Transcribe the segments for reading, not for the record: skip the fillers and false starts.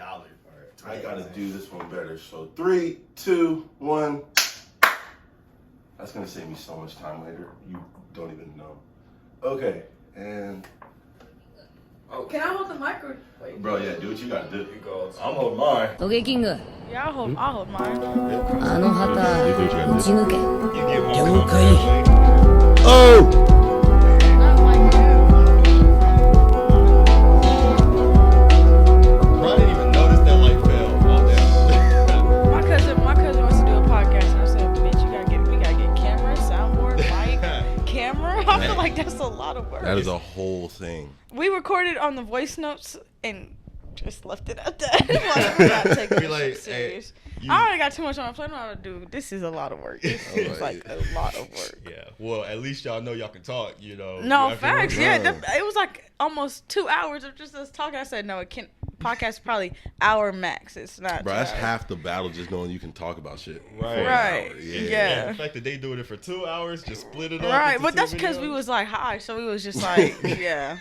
I gotta do this one better. So 3, 2, 1. That's gonna save me so much time later. You don't even know. Okay, and Can I hold the mic or wait? bro, yeah, do what you gotta do. I'm holding mine. トゲキング Yeah, I'll hold mine. あの旗打ち抜け You get more 了解 Oh! Not like you. Bro, I didn't even notice that light fell. Oh, damn. My cousin wants to do a podcast, and I said, bitch, we gotta get camera, soundboard, mic, camera. I feel like that's a lot of work. That is a whole thing. We recorded on the voice notes and just left it at that. Like, we're not taking Be this like, shit serious. hey, I already got too much on my plate. I don't know how to do. This is a lot of work. This is like a lot of work. Yeah, well, at least y'all know y'all can talk, you know. No, after facts. work. Yeah, it was like almost 2 hours of just us talking. I said, no, it can't. Podcast is probably hour max. It's not. Bro, that's 2 hours. half the battle just knowing you can talk about shit. Right. for an Right. hour. Yeah. And the fact that they doing it for 2 hours, just split it up. Right, into but 2 that's because we videos. was like high, so we was just like, yeah.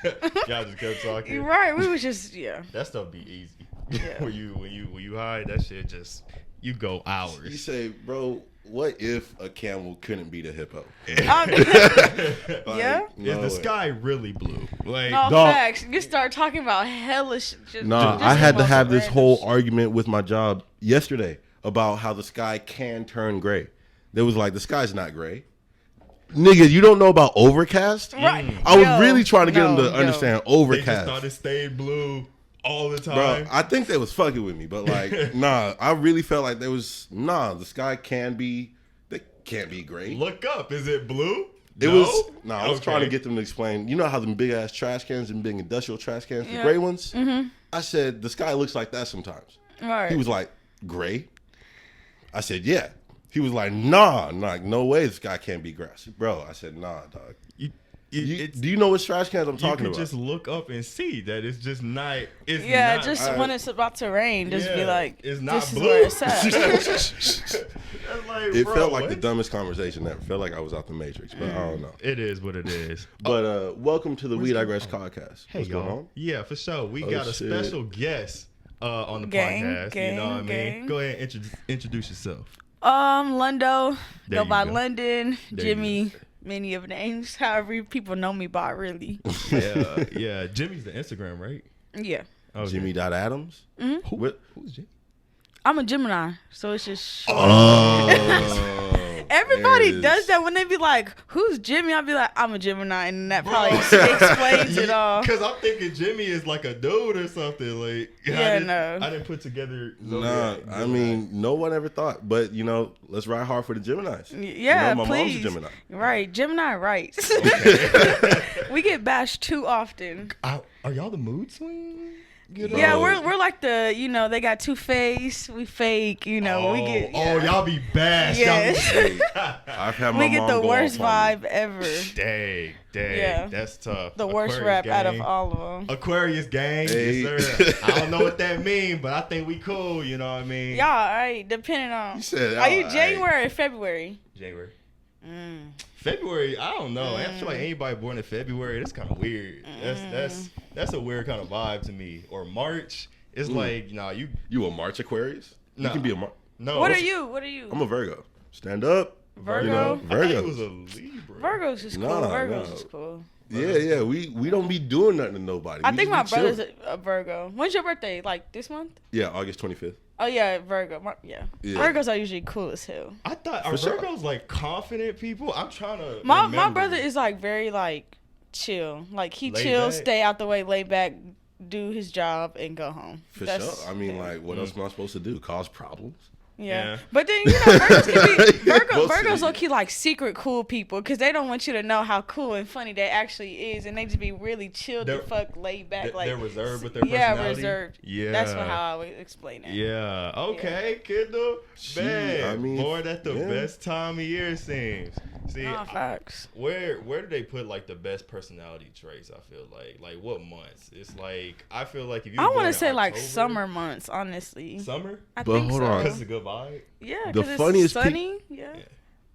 Y'all just kept talking. Right, we was just, yeah. That stuff be easy. Yeah. when you hide, that shit just you go You hours. say, bro, what if a camel couldn't beat a hippo? Yeah. Is no the way. sky really blue? Like, No, Dog. facts. You start talking about hellish. Nah, I had to have this whole argument with my job yesterday about how the sky can turn gray. There was like, the sky's not gray. Nigga, you don't know about overcast? Right. I was Yo, really trying to get them to no, understand they just overcast. thought it stayed blue all the Bro, time. I think they was fucking with me, but like, nah, I really felt like there was, the sky can't be gray. Look up. Is it blue? It No? was, I was Okay. trying to get them to explain. You know how them big ass trash cans and big industrial trash cans, the Yeah. gray ones? Mm-hmm. I said, the sky looks like that sometimes. Right. He was like, gray? I said, yeah. He was like, nah, no way the sky can't be grass. Bro, I said, nah, dog. Do you know what trash cans I'm You talking can about? just look up and see that it's just not. It's Yeah, not, just when it's about to rain, just be Yeah, like, it's not this blue. is where it's at. That's like, It bro, felt like what? the dumbest conversation ever. Felt like I was out the Matrix, but I don't know. It is what it is. But welcome to the We Digress Podcast. Hey, What's y'all. going on? Yeah, for sure. We got a shit. special guest on the Gang, podcast. You know what I mean? gang. Go ahead and introduce yourself. Lundo, There go you by go. London, There you Jimmy, many of names. However people know me by, really. Yeah. Jimmy's the Instagram, right? Yeah. Okay. Gemi.adams? Mm-hmm. Who's Jimmy? I'm a Gemini, so it's just short. Oh. Everybody there it does is. that when they be like, "Who's Jimmy?" I'll be like, "I'm a Gemini," and that probably explains it all. Because I'm thinking Jimmy is like a dude or something. Like, Yeah, I didn't put together. Nah, I mean, no one ever thought. But, let's ride hard for the Geminis. Yeah, my please. mom's a Gemini. Right, Gemini rights. We get bashed too often. Are y'all the mood swing? Yeah, we're like the, they got two-faced, we fake, we get. y'all be bashed. Yes. I've had my We get mom the go worst off on me. vibe ever. Dang, Yeah. that's tough. The worst Aquarius rap out of gang. all of them. Aquarius gang, Hey. yes, sir. I don't know what that means, but I think we cool. You know what I mean? Y'all, all right, depending on. You said, Are you all January or February? January. February, I don't know. I feel like anybody born in February, that's kind of weird. That's a weird kind of vibe to me. Or March, it's like, you. You a March Aquarius? Nah. You can be a March. No. What are you? I'm a Virgo. Stand up. Virgo? I thought you Virgos. was a Libra. Virgos is cool. Nah, Virgos no. is cool. Yeah. We don't be doing nothing to nobody. I We think just my be brother's chilling. a Virgo. When's your birthday? Like this month? Yeah, August 25th. Oh yeah, Virgo. Yeah. Yeah. Virgos are usually cool as hell. I thought For are sure. Virgos like confident people? I'm trying to. My remember. brother is like very like chill. Like he Laid chill, back? stay out the way, lay back, do his job, and go home. For That's sure. I mean, him. like, what else am I supposed to do? Cause problems? Yeah. Yeah. But then, Virgos can be, Mostly. Virgos low key like secret cool people because they don't want you to know how cool and funny they actually is, and they just be really chill They're- the fuck laid back. Like They're reserved with their yeah, personality? reserved. Yeah. That's how I would explain it. Yeah. Okay, Kendall. Man, I mean, boy, that's the yeah. best time of year seems. See, Nah, facts. where do they put like the best personality traits? I feel like what months? It's like I feel like if you. I want want to say like summer months, honestly. Summer. I But think hold so. on. Because it's a good vibe. Yeah, The because funniest it's sunny. Yeah.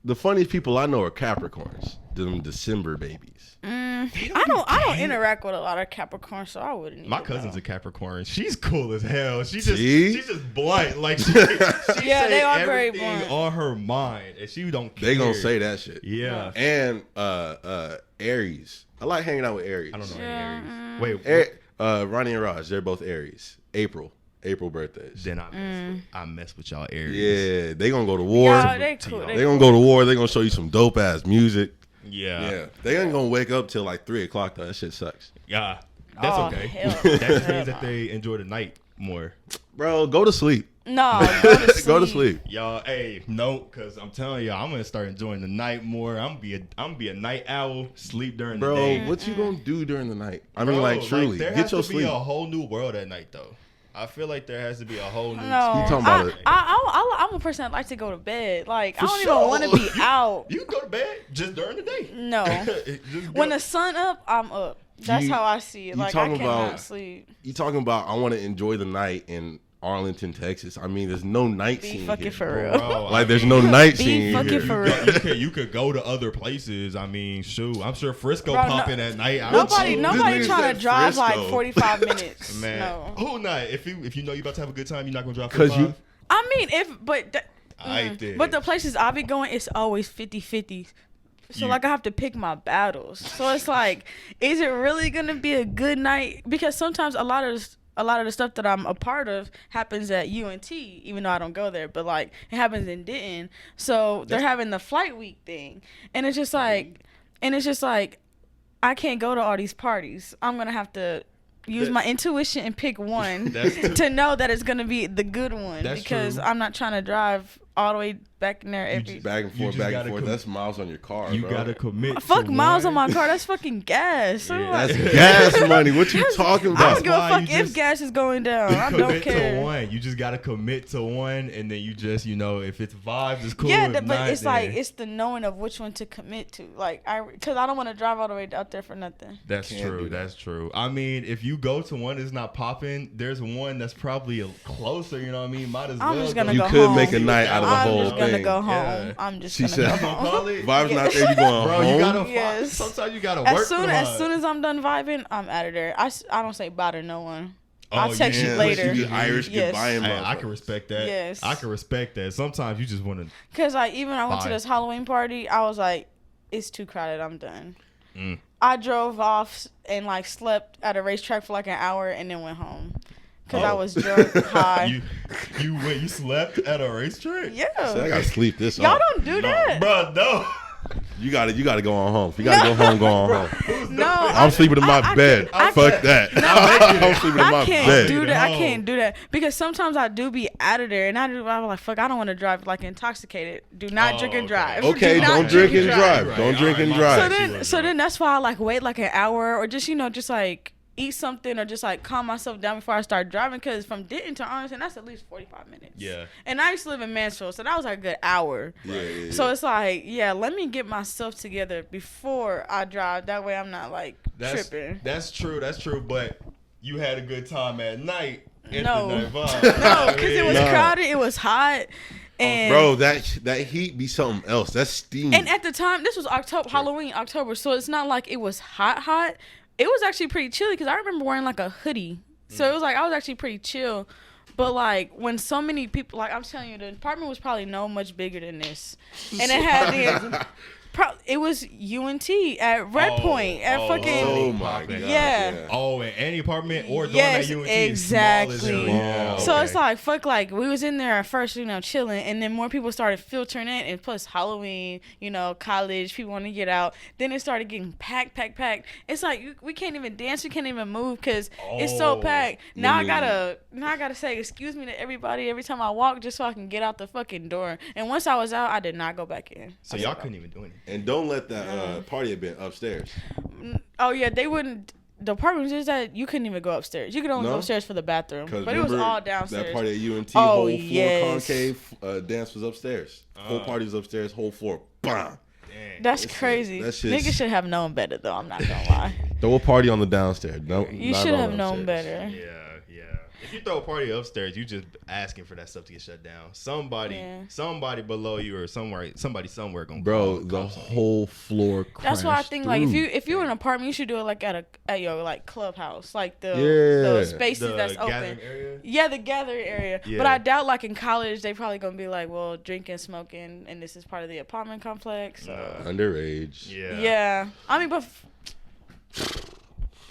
the funniest people I know are Capricorns. Them December babies. I don't interact with a lot of Capricorns, so I wouldn't. My cousin's know. a Capricorn. She's cool as hell. She's just blunt. Like she yeah, they are very everything blunt on her mind, and she don't care. They gonna say that shit. Yeah. And Aries. I like hanging out with Aries. I don't know any Aries. Wait. Ronnie and Raj, they're both Aries. April birthdays. Then I mess with y'all Aries. Yeah, they gonna go to war. Yeah, they cool. They gonna go to war. They gonna show you some dope ass music. Yeah. They ain't gonna wake up till like 3 o'clock though. That shit sucks. Yeah. That's okay. Hell. That just means that they enjoy the night more. Bro, go to sleep. No, go to sleep. Go to sleep. Y'all, because I'm telling y'all, I'm gonna start enjoying the night more. I'm gonna be a night owl, sleep during the day. Bro, what you gonna do during the night? I mean, like truly, there get has your to sleep. be a whole new world at night, though. I feel like there has to be a whole new. No, You talking about it? I'm a person that likes to go to bed. Like For I don't sure. even want to be out. You can go to bed just during the day. No, Just when go. the sun up, I'm up. That's how I see it. you Like I talking cannot about- sleep. You talking about? I want to enjoy the night in Arlington, Texas. I mean, there's no night Be scene fucking here. for real. Bro, Like, there's no night Be scene fucking here. for real. You could go to other places. I mean, shoot, I'm sure Frisco Bro, popping at night. Nobody This nigga trying said to drive like Frisco. 45 minutes. Man, No. who not? If you know you about to have a good time, you're not gonna drive 'Cause 45? you- I mean, I did. but the places I be going, it's always 50-50. So You- like I have to pick my battles. So it's like, is it really gonna be a good night? Because sometimes a lot of the stuff that I'm a part of happens at UNT, even though I don't go there. But like it happens in Denton. So they're having the flight week thing, and it's just like, I can't go to all these parties. I'm gonna have to use my intuition and pick one to know that it's gonna be the good one. That's because true. I'm not trying to drive all the way back in there every. Back and You forth, just back gotta and forth. com- That's miles on your car. You bro. gotta commit. Fuck to miles one. on my car. That's fucking gas. So That's like, gas money. What you talking I about? don't give a why fuck you if just gas is going down. I don't Commit care. to one. You just gotta commit to one, and then you just, if it's vibes, it's cool. Yeah, if but not, it's like then- it's the knowing of which one to commit to. Like because I don't want to drive all the way out there for nothing. That's Can't true. do that. That's true. I mean, if you go to one that's not popping, there's one that's probably closer. You know what I mean? Might as well. I'm just gonna You go could home. make a night out of the I'm whole just gonna thing. go home. Yeah. I'm just She gonna said- go home. Probably. Vibes not there. You going Bro, home? you gotta Yes. sometimes you gotta work. As soon for as mine. soon as I'm done vibing, I'm out of there. I don't say bye to no one. Oh, I'll text yeah. you later. You Irish Yes. goodbye and Hey, I can respect that. Yes. I can respect that. Sometimes you just want to. Cause like even I went to Bye. this Halloween party, I was like, it's too crowded. I'm done. Mm. I drove off and like slept at a racetrack for like an hour and then went home. Cause I Oh. was drunk, high. You slept at a racetrack? Yeah. I gotta sleep this Y'all off. don't do that. Bro, no. You gotta go on home. If you gotta go home, go on home. No, I'm sleeping in my bed. Fuck that. I'm sleeping in my I can't bed. do that. I No. can't do that because sometimes I do be out of there, and I'm like, fuck, I don't want to drive like intoxicated. Do not drink and okay. drive. Okay, Do not don't drink and drive. Right, Don't drink alright, and my drive. So bad. then that's why I like wait like an hour or just just like eat something or just like calm myself down before I start driving. Because from Denton to Arlington, that's at least 45 minutes. Yeah. And I used to live in Mansfield, so that was like a good hour. Yeah. So it's like, let me get myself together before I drive. That way I'm not like tripping. That's true. That's true. But you had a good time at night. No. No, No, because it was Nah. crowded. It was hot. And Bro, that heat be something else. That's steam. And at the time, this was Halloween, October, so it's not like it was hot. It was actually pretty chilly because I remember wearing like a hoodie. So it was like I was actually pretty chill. But like when so many people, like I'm telling you, the apartment was probably no much bigger than this, and it had it was UNT at Red Point at fucking. Oh my god. Yeah. Oh, in any apartment or dorm Yes, at UNT exactly. is small as hell. Yeah, So okay. it's like fuck, like we was in there at first, chilling, and then more people started filtering in, and plus Halloween, college people want to get out. Then it started getting packed. It's like we can't even dance, we can't even move because it's so packed. Now I gotta say excuse me to everybody every time I walk just so I can get out the fucking door. And once I was out, I did not go back in. So y'all couldn't even do anything. And don't let that party have been upstairs. Oh yeah, they wouldn't. The apartment was just that you couldn't even go upstairs. You could only go upstairs for the bathroom, but it was all downstairs. That party at UNT, Oh, whole floor yes. concave dance was upstairs. Whole party was upstairs, whole floor. Bam. That's crazy. that shit's- Niggas should have known better, though. I'm not gonna lie. Throw a party on the downstairs. No, You not should on have known upstairs. better. Yeah. Yeah. If you throw a party upstairs, you just asking for that stuff to get shut down. Somebody below you or somebody somewhere gonna the whole floor crashed. That's why I think like if you're in an apartment, you should do it like at your like clubhouse, like the spaces that's open. Area? Yeah, the gathering area. Yeah. But I doubt like in college they probably gonna be like, well, drinking, smoking, and this is part of the apartment complex. So. Underage. Yeah. Yeah. I mean, but.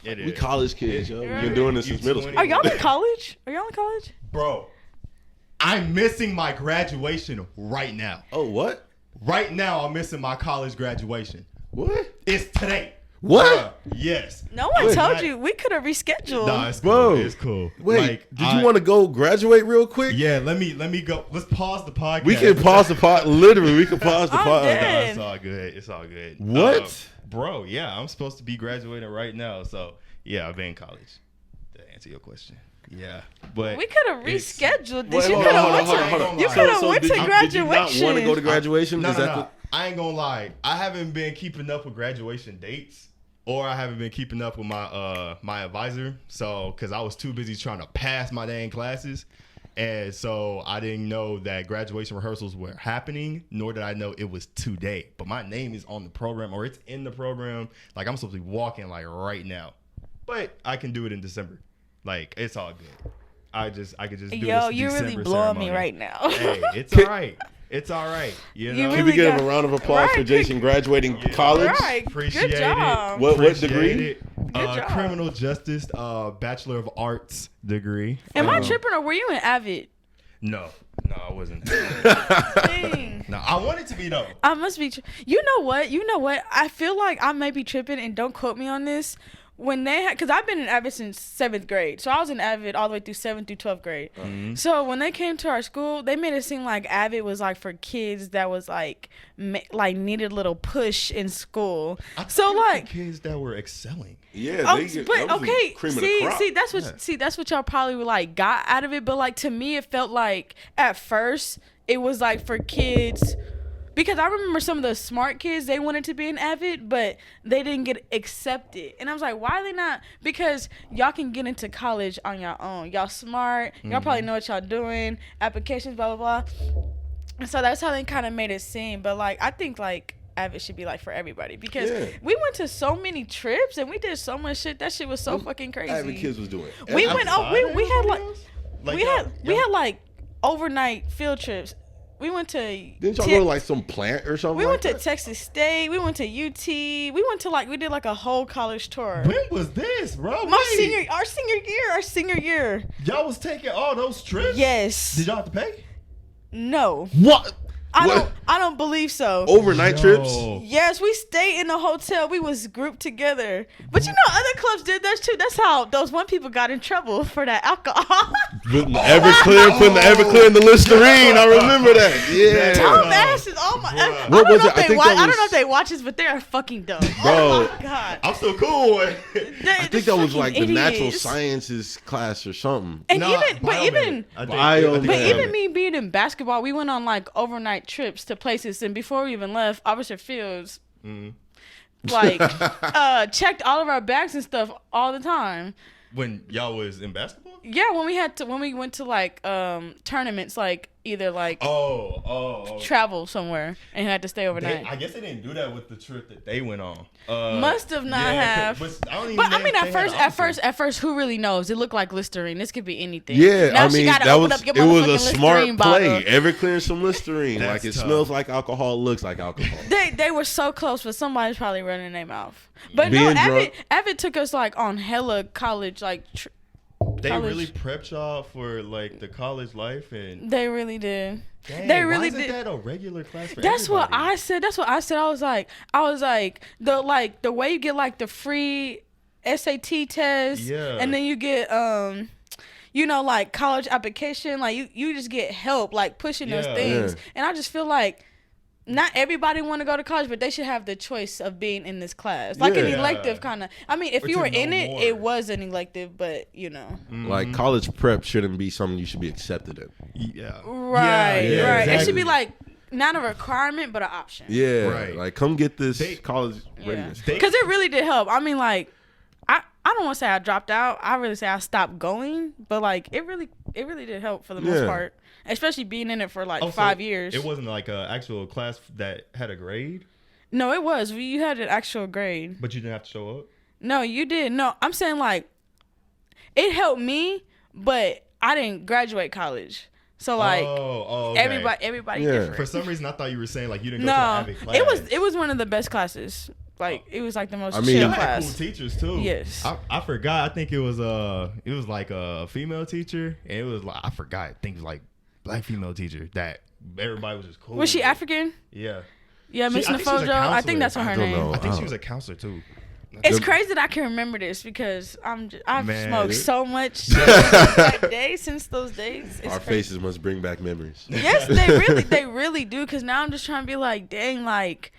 We college kids, yo. We've been doing this since middle school. Are y'all in college? Bro, I'm missing my graduation right now. Oh, what? Right now, I'm missing my college graduation. What? It's today. What? Yes. No one told you. We could have rescheduled. Nah, it's cool. Bro. It's cool. Wait, did you want to go graduate real quick? Yeah, let me go. Let's pause the podcast. We can pause the pod. Literally, we can pause the pod. No, it's all good. It's all good. What? Bro, yeah, I'm supposed to be graduating right now. So, yeah, I've been in college. To answer your question. Yeah. But we could have rescheduled this. You could have went to graduation. Did you not want to go to graduation? No. I ain't gonna lie. I haven't been keeping up with graduation dates. Or I haven't been keeping up with my my advisor. So, because I was too busy trying to pass my dang classes. And so I didn't know that graduation rehearsals were happening, nor did I know it was today. But my name is on the program, or it's in the program. Like, I'm supposed to be walking, like, right now. But I can do it in December. Like, it's all good. I could just do this Yo, you're December really blowing ceremony. me right now. Hey, it's all right. It's all right. You know? Can we give him a round of applause for Jason graduating college? Right. Appreciate Good job. What degree? Good job. Criminal Justice, Bachelor of Arts degree. Am I tripping or were you in Avid? No, I wasn't. Dang. No, I wanted to be though. I must be. You know what? I feel like I may be tripping, and don't quote me on this. When they had, because I've been in Avid since 7th grade, so I was in Avid all the way through 7th through 12th grade. Mm-hmm. So when they came to our school, they made it seem like Avid was like for kids that was like needed a little push in school. So like kids that were excelling. Yeah, that's what y'all probably were like got out of it. But like to me, it felt like at first it was like for kids. Because I remember some of the smart kids, they wanted to be in Avid, but they didn't get accepted. And I was like, why are they not? Because y'all can get into college on your own. Y'all smart. Y'all probably know what y'all doing. Applications, blah, blah, blah. And so that's how they kind of made it seem. But, like, I think, like, Avid should be, like, for everybody. Because we went to so many trips, and we did so much shit. That shit was so fucking crazy. Avid kids was doing. We had, like, overnight field trips. We went to. Didn't y'all go to like some plant or something? We went to Texas State. We went to UT. We went to we did like a whole college tour. When was this, bro? Our senior year. Y'all was taking all those trips? Yes. Did y'all have to pay? No. What? I don't believe so. Overnight trips? Yes, we stayed in a hotel. We was grouped together. But you know, other clubs did that too. That's how those one people got in trouble for that alcohol. Putting the Everclear in the Listerine. I remember that. Yeah. Dumbasses. Oh my. I don't know if they watch this, but they are fucking dumb. Bro. Oh my God. I'm still cool. I think that was like the natural sciences class or something. And even me being in basketball, we went on like overnight trips to places, and before we even left, Officer Fields checked all of our bags and stuff all the time. When y'all was in basketball? Yeah, when we went to like tournaments, like either like travel somewhere and had to stay overnight. I guess they didn't do that with the trip that they went on. Must have not have. But I mean, at first, who really knows? It looked like Listerine. This could be anything. Yeah, now I mean, it was a smart play. Everclear and some Listerine. Like it smells like alcohol, looks like alcohol. They were so close, but somebody's probably running their mouth. But no, Avid took us like on hella college like. They really prepped y'all for like the college life, and they really did. Dang, they really why did. That a regular class for That's everybody? what I said. I was like the way you get like the free SAT test, and then you get like college application, like you just get help like pushing those things, and I just feel like. Not everybody want to go to college, but they should have the choice of being in this class. Like an elective kind of. I mean, if you were in it, it was an elective, but you know. Like college prep shouldn't be something you should be accepted in. Yeah. Right. Exactly. It should be like not a requirement, but an option. Yeah. Right. Like come get this college readiness. Because it really did help. I mean, like, I don't want to say I dropped out. I really say I stopped going, but like it really did help for the most part, especially being in it for like 5 years. It wasn't like an actual class that had a grade? No, it was. You had an actual grade. But you didn't have to show up? No, you did. No, I'm saying like it helped me, but I didn't graduate college. So like okay. everybody different. For some reason I thought you were saying like you didn't go to the Avid class. It was one of the best classes. Like it was like the most chill y'all had class. cool teachers too. Yes. I forgot. I think it was like a female teacher, and it was like I forgot. I think it was like black female teacher that everybody was just cool. Was she African? Yeah. Yeah, Miss Nafojo. I think that's what her name. I think she was a counselor too. It's crazy that I can remember this because I've smoked so much that day since those days. Our faces must bring back memories. Yes, they really do. Because now I'm just trying to be like, dang, like.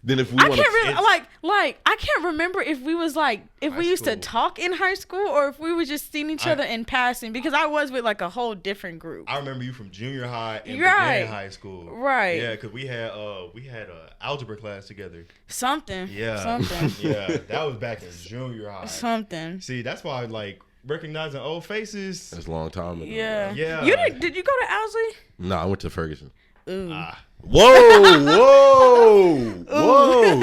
Then if we I can't really like I can't remember if we was like if we used to talk in high school or if we were just seeing each other in passing because I was with like a whole different group. I remember you from junior high and beginning high school. Right. Yeah, because we had a algebra class together. Something. Yeah. Something. Yeah, that was back in junior high. Something. See, that's why like recognizing old faces. That's a long time ago. Yeah. Yeah. Did you go to Owsley? No, I went to Ferguson. Ooh. Whoa!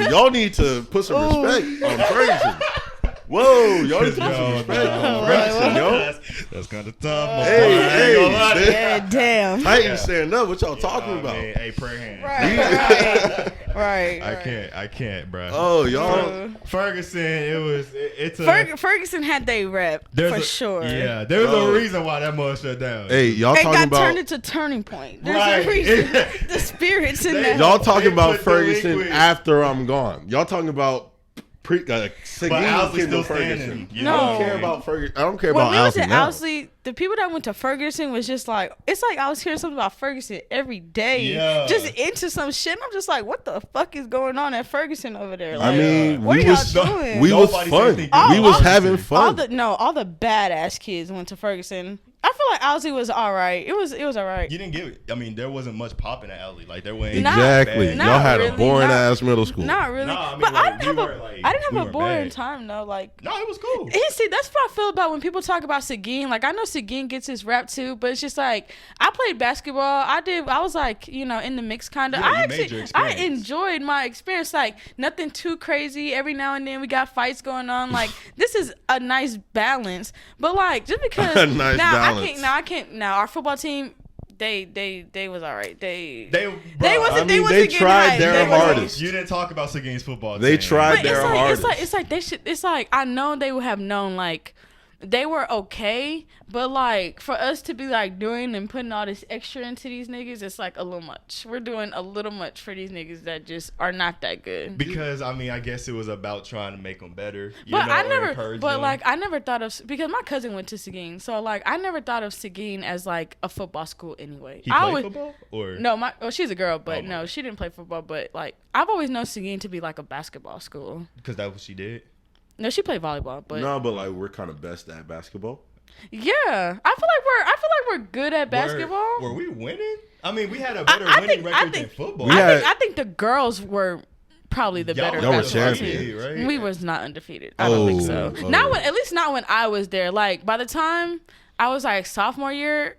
Y'all need to put some respect on Ferguson. Whoa, y'all need to put some respect on Ferguson, yo. That's kind of tough. Hey, yeah, damn. I ain't saying nothing. What y'all talking about? Man, hey, prayer hands. Right. I can't, bro. Oh, y'all. Ferguson, it's a Ferguson had they rep for sure. Yeah, there's a reason why that mud shut down. Hey, y'all it talking got about turned into Turning Point. There's a reason. The spirits in there. Y'all talking about Ferguson after I'm gone. Y'all talking about Seguin still Ferguson. No. I don't care about Ferguson. I don't care when about we was at now. Owsley, the people that went to Ferguson was just like, it's like I was hearing something about Ferguson every day. Yeah. Just into some shit. And I'm just like, what the fuck is going on at Ferguson over there? Like, I mean, what are y'all doing? We was fun. We was having fun. All the badass kids went to Ferguson. I feel like Owsley was all right. It was all right. You didn't get it. I mean, there wasn't much popping at Owsley. Like there wasn't exactly. Y'all had a boring ass middle school. Not really. No, I mean, but like, I didn't have a boring time though. Like no, it was cool. See, that's what I feel about when people talk about Seguin. Like I know Seguin gets his rap too, but it's just like I played basketball. I was like, in the mix kind of. Yeah, I enjoyed my experience. Like nothing too crazy. Every now and then we got fights going on. Like this is a nice balance. But like just because I can't. Now our football team, they was all right. They tried their hardest. You didn't talk about Seguin's football. They tried their hardest. It's like I know they would have known like they were okay, but like for us to be like doing and putting all this extra into these niggas, it's like a little much. We're doing a little much for these niggas that just are not that good. Because I mean, I guess it was about trying to make them better. I never thought of, because my cousin went to Seguin, so like I never thought of Seguin as like a football school anyway. He played football or no? She's a girl, but no, she didn't play football. But like I've always known Seguin to be like a basketball school. Because that's what she did. No, she played volleyball, but but like we're kind of best at basketball. Yeah, I feel like we're good at basketball. Were we winning? I mean, we had a better winning record than football. I think the girls were probably the better basketball team. Right? We was not undefeated. I don't think so. At least not when I was there. Like by the time I was like sophomore year,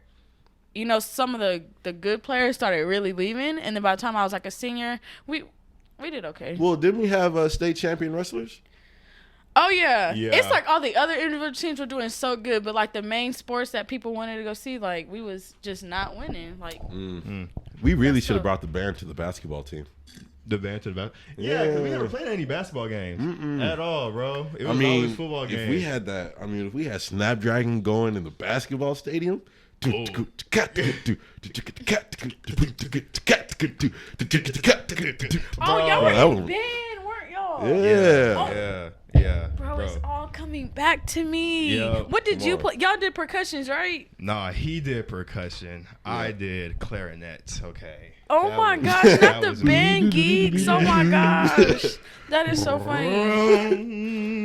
some of the good players started really leaving, and then by the time I was like a senior, we did okay. Well, didn't we have state champion wrestlers? Oh, yeah. It's like all the other individual teams were doing so good, but like the main sports that people wanted to go see, like we was just not winning. Like we really should have brought the band to the basketball team. The band to the basketball? Yeah, because we never played any basketball games at all, bro. It was always football games. If we had that, if we had Snapdragon going in the basketball stadium. Oh, y'all were in band, weren't y'all? Yeah. Bro, it's all coming back to me. Yep. What did you play? Y'all did percussions, right? Nah, he did percussion. Yeah. I did clarinet. Okay. Oh my gosh, not the band geeks. Oh my gosh. That is so funny.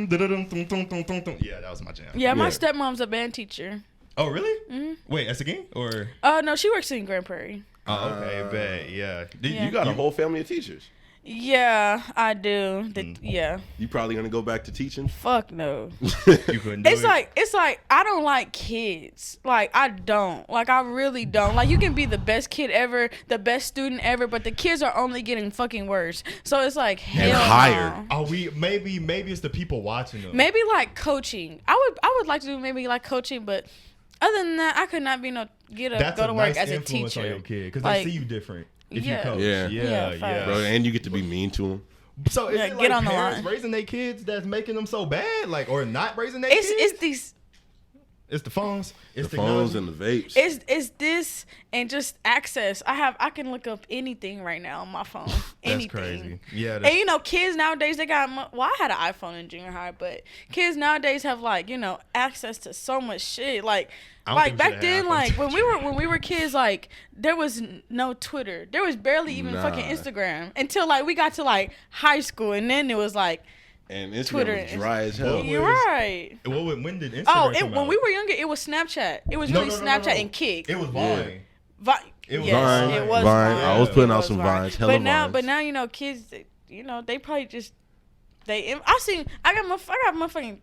Yeah, that was my jam. Yeah, my stepmom's a band teacher. Oh, really? Mm-hmm. Wait, at Seguin or? No, she works in Grand Prairie. Oh, okay, bet. Yeah. You got a whole family of teachers. Yeah, I do. Yeah. You probably gonna go back to teaching? Fuck no. You couldn't do it. It's like I don't like kids. Like I don't. Like I really don't. Like you can be the best kid ever, the best student ever, but the kids are only getting fucking worse. So it's like hell higher. no. Are we maybe it's the people watching them? Maybe like coaching. I would like to do maybe like coaching, but other than that, I could not be That's go to a work nice as a influence teacher. on your kid because Like, they see you different if yeah. you coach. Yeah. Yeah, facts. Bro, and you get to be mean to them. So is Yeah, it get like on the parents line. raising their kids that's making them so bad, like, or not raising their kids? It's these. It's the phones. It's The phones and the vapes. It's this and just access. I can look up anything right now on my phone. That's Anything. crazy. Yeah. And you know, kids nowadays they got. Well, I had an iPhone in junior high, but kids nowadays have like access to so much shit. Like I don't think we back should then, have like iPhones. when we were kids, like there was no Twitter. There was barely even fucking Nah. Instagram until like we got to like high school, and then it was like And Instagram Twitter was dry as hell. What you're was- right. When did Instagram Oh, come when out? we were younger, it was Snapchat. It was No, really no, no, no, Snapchat no. and Kick. It was Vine. It was yes, Vine. it was Vine. Vine. I was Yeah. putting It out was some Vine. vines. Hella But now, vines. kids, they probably just I got motherfucking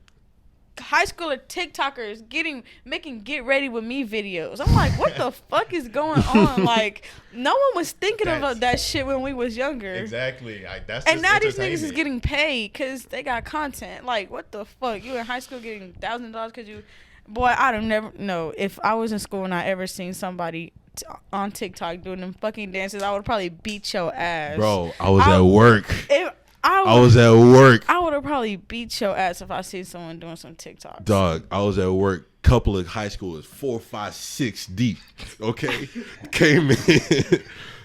high schooler TikTokers making get ready with me videos. I'm like, what the fuck is going on? Like, no one was thinking about that shit when we was younger. Exactly. That's And just now these niggas is entertainment. getting paid because they got content. Like, what the fuck? You in high school getting $1,000 because you... Boy, I don't never know. If I was in school and I ever seen somebody on TikTok doing them fucking dances, I would probably beat your ass. Bro, I was at work. If I was at work. I would have probably beat your ass if I seen someone doing some TikTok. Dog, I was at work. Couple of high schoolers, 4, 5, 6 deep. Okay, came in.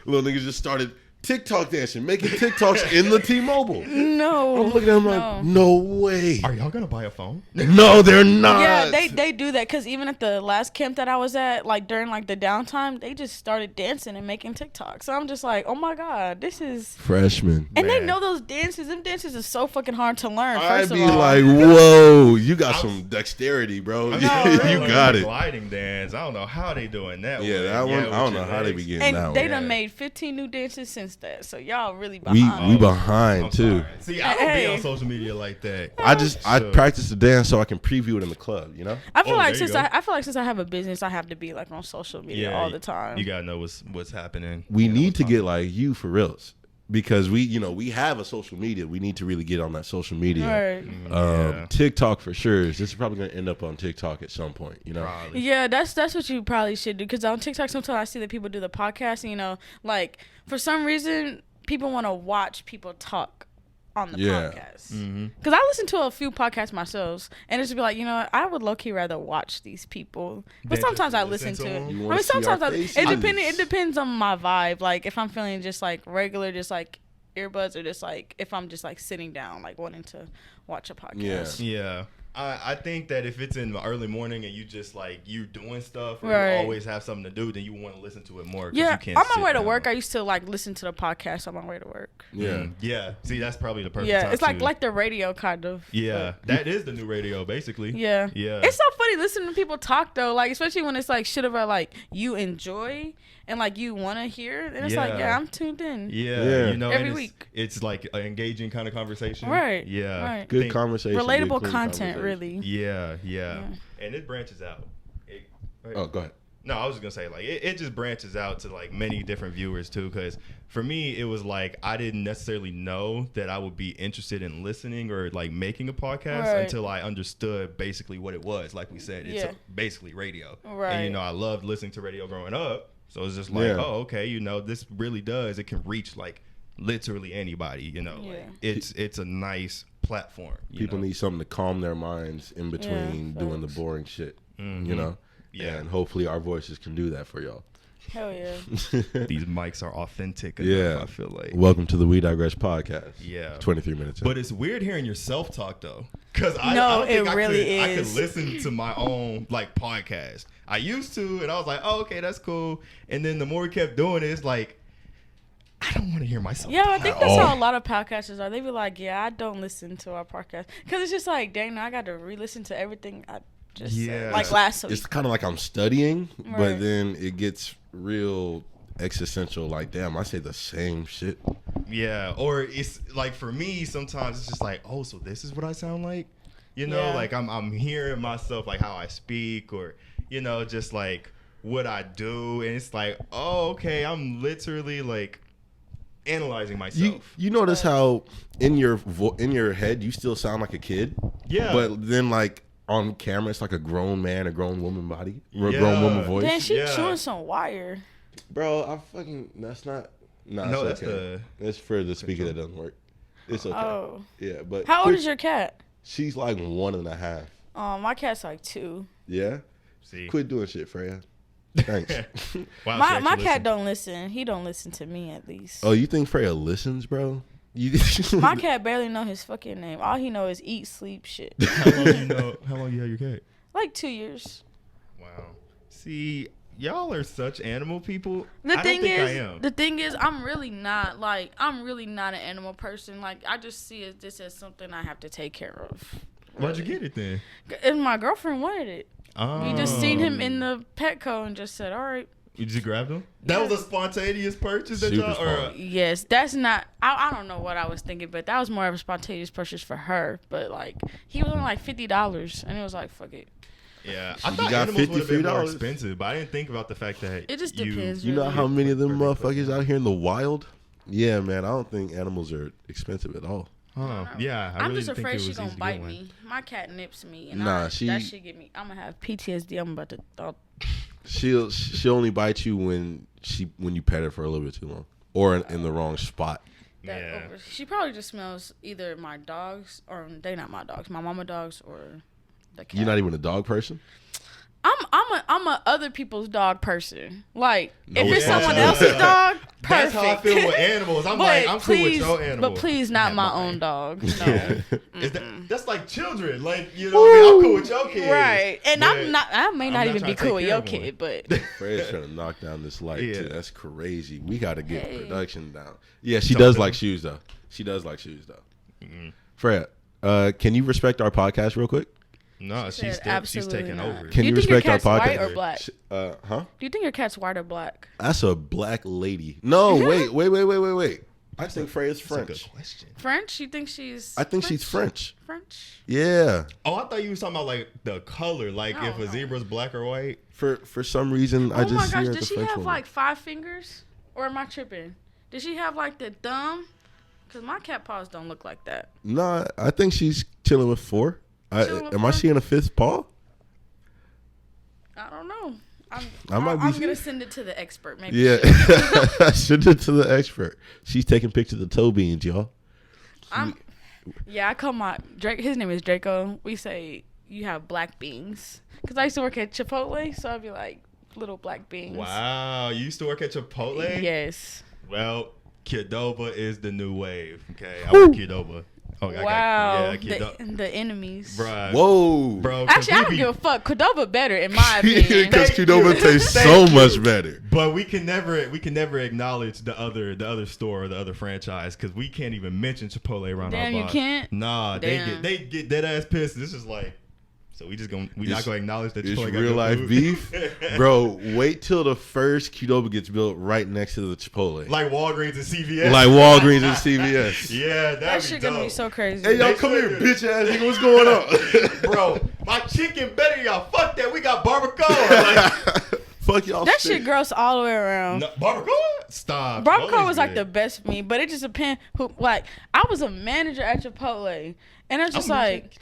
Little niggas just started TikTok dancing, making TikToks in the T-Mobile. No. I'm looking at them like, no way. Are y'all gonna buy a phone? No, they're not. Yeah, they do that because even at the last camp that I was at, like during like the downtime, they just started dancing and making TikToks. So I'm just like, oh my god, this is. Freshmen. And they Man. know those dances. Them dances are so fucking hard to learn. I'd First be of all, like, whoa, you got some dexterity, bro. I you really got the it. gliding dance. I don't know how they doing that. Yeah, one. that one. I with don't know your how they legs. be getting and that they one. done Yeah. made 15 new dances since that. So y'all really We behind. behind I'm too. sorry. See, I don't be Hey. on social media like that. I So- practice the dance so I can preview it in the club. You know. I feel Oh, like there you since go. I feel like since I have a business, I have to be like on social media all the time. You gotta know what's happening. We You know need what's to popping. get like you for reals because we have a social media. We need to really get on that social media. Right. Yeah. TikTok for sure. This is probably gonna end up on TikTok at some point. You know. Probably. Yeah, that's what you probably should do. Because on TikTok, sometimes I see that people do the podcast. And, like for some reason, people want to watch people talk on the podcast. Mm-hmm. Because I listen to a few podcasts myself, and it's just be like, I would low key rather watch these people. But Than sometimes just I listen listen to to them? it. You I wanna mean, see our sometimes faces? it depends on my vibe. Like if I'm feeling just like regular, just like earbuds, or just like if I'm just like sitting down, like wanting to watch a podcast. Yeah. I think that if it's in the early morning and you just like you're doing stuff or Right. you always have something to do, then you want to listen to it more. 'Cause Yeah, you can't on my sit way to down. work, I used to like listen to the podcast on my way to work. Yeah. Yeah. See, that's probably the perfect Yeah, time it's to- like the radio kind of. Yeah, that is the new radio, basically. Yeah. Yeah. It's so funny listening to people talk though, like especially when it's like shit about like you enjoy and like you want to hear, and it's like Yeah. I'm tuned in. Yeah, Yeah. you know, Every and week. it's like an engaging kind of conversation. Right, Yeah. right. Good Think- conversation. good, Relatable clean content, conversation. really. Yeah. And it branches out. Oh, go ahead. No, I was just gonna say like it just branches out to like many different viewers too. Because for me, it was like I didn't necessarily know that I would be interested in listening or like making a podcast Right. until I understood basically what it was. Like we said, it's Yeah. basically radio. Right. And I loved listening to radio growing up. So it's just like, Yeah. oh, okay, this really does. It can reach like literally anybody. Yeah. Like, it's a nice platform. People need something to calm their minds in between doing the facts. boring shit. Mhm. You know. Yeah. And hopefully our voices can do that for y'all. Hell yeah. These mics are authentic enough, Yeah. I feel like. Welcome to the We Digress Podcast. Yeah. 23 minutes in. But it's weird hearing yourself talk though, because I No, don't think it I really could, I could is. listen to my own like podcast. I used to, and I was like, oh, okay, that's cool. And then the more we kept doing it, it's like I don't want to hear myself. Yeah, I talk. think that's how a lot of podcasters are. They be like, yeah, I don't listen to our podcast because it's just like, dang, I got to re-listen to everything I just Yeah. said. Like last week. It's kind of like I'm studying, Right. but then it gets real existential. Like, damn, I say the same shit. Yeah, or it's like for me sometimes it's just like, oh, so this is what I sound like, you know, Yeah. like I'm hearing myself, like how I speak, or you know, just like what I do, and it's like, oh, okay, I'm literally like analyzing myself. You notice how in your head you still sound like a kid, Yeah, but then like on camera it's like a grown man, a grown woman body, or a Yeah. grown woman voice. Then she Yeah. chewing some wire. Bro, I fucking that's not. Nah, No, it's that's okay. It's for the speaker that doesn't work. It's okay. Oh. Yeah, but How old is your cat? She's like 1.5. Oh, my cat's like 2. Yeah. see, Quit doing shit, Freya. Thanks. wow, My she actually cat listened. don't listen. He don't listen to me at least. Oh, you think Freya listens, bro? You My cat barely know his fucking name. All he know is eat, sleep, shit. How long you had your cat? Like 2 years. Wow. See, y'all are such animal people. The I thing don't think is, I am. the thing is, I'm really not an animal person. Like, I just see this as something I have to take care of. Why'd you get it then? And my girlfriend wanted it. We just seen him in Oh. the Petco and just said, all right. You just grabbed him? That was a spontaneous purchase that Super y'all, or smart. Yes, that's not. I don't know what I was thinking, but that was more of a spontaneous purchase for her. But like, he was only like $50, and it was like, fuck it. yeah. I You thought got animals would have been more $53. expensive, but I didn't think about the fact that It just depends. You know really. how many of them Perfect. motherfuckers out here in the wild? Yeah, man. I don't think animals are expensive at all. Huh. Yeah, I I'm really just didn't think afraid it she was gonna easy to bite get one. me. My cat nips me, and Nah, that shit get me. I'm gonna have PTSD. I'm about to. She'll only bite you when you pet her for a little bit too long, or in the wrong spot. Yeah. She probably just smells either my dogs or they not my dogs, my mama dogs or the cat. You're not even a dog person. I'm a other people's dog person. Like No if it's someone responsibility. else's dog, perfect. That's how I feel with animals. I'm But like, I'm cool with please, your animal. but please not my own dog. No. That's like children. Like, you know what I mean? I'm cool with your kids. Right, and but I may I'm not even be trying to cool take with care your of one. kid, but Fred's trying to knock down this light Yeah. too. That's crazy. We got to get Hey. production down. Yeah, she Something. does like shoes though. She does like shoes though. Fred, can you respect our podcast real quick? No, She she's said taking absolutely not. over. Can Do you you think your respect our cat's podcast? white or black? Huh? do you think your cat's white or black? That's a black lady. No, wait. I think Freya's That's a good French. question. French? You think she's? I think she's French. French? Yeah. Oh, I thought you was talking about like the color, like No, if a no. zebra's black or white. For some reason, I Oh just my see gosh! her as Did a she French have woman. like 5 fingers, or am I tripping? Did she have like the thumb? Cause my cat paws don't look like that. Nah, I think she's chilling with 4. Chilling with Am I 4? seeing a 5th paw? I don't know. I might be I'm too. gonna send it to the expert. Maybe. Yeah. she'll- Send it to the expert. She's taking pictures of toe beans, y'all. Yeah, I call my Drake. His name is Draco. We say you have black beans. Cause I used to work at Chipotle, so I'd be like little black beans. Wow, you used to work at Chipotle? Yes. Well, Qdoba is the new wave. Okay, I work Qdoba. Oh, Wow. Qdoba. The enemies. Bruh. Whoa. Bro, 'cause Actually, I we don't be- give a fuck. Qdoba better in my opinion. Because Thank Qdoba you. tastes so Thank you. much better. But we can never acknowledge the other store or the other franchise because we can't even mention Chipotle around Damn, our you block. can't? Nah, Damn. they get dead ass pissed. This is like, so we not gonna acknowledge that It's Chipotle got real good life food? beef. Bro, wait till the first Qdoba gets built right next to the Chipotle. Like Walgreens and CVS. Like Walgreens and CVS. Yeah, That that'd shit be gonna be dope. so crazy. Hey, y'all come here, bitch ass nigga. What's going on? Bro, my chicken better, y'all. Fuck that. We got barbacoa. Like, Fuck y'all. That stink. shit gross all the way around. no, barbacoa? Stop. Barbacoa Chipotle's was like good. the best for me, but it just depends who. Like, I was a manager at Chipotle, and it's just like,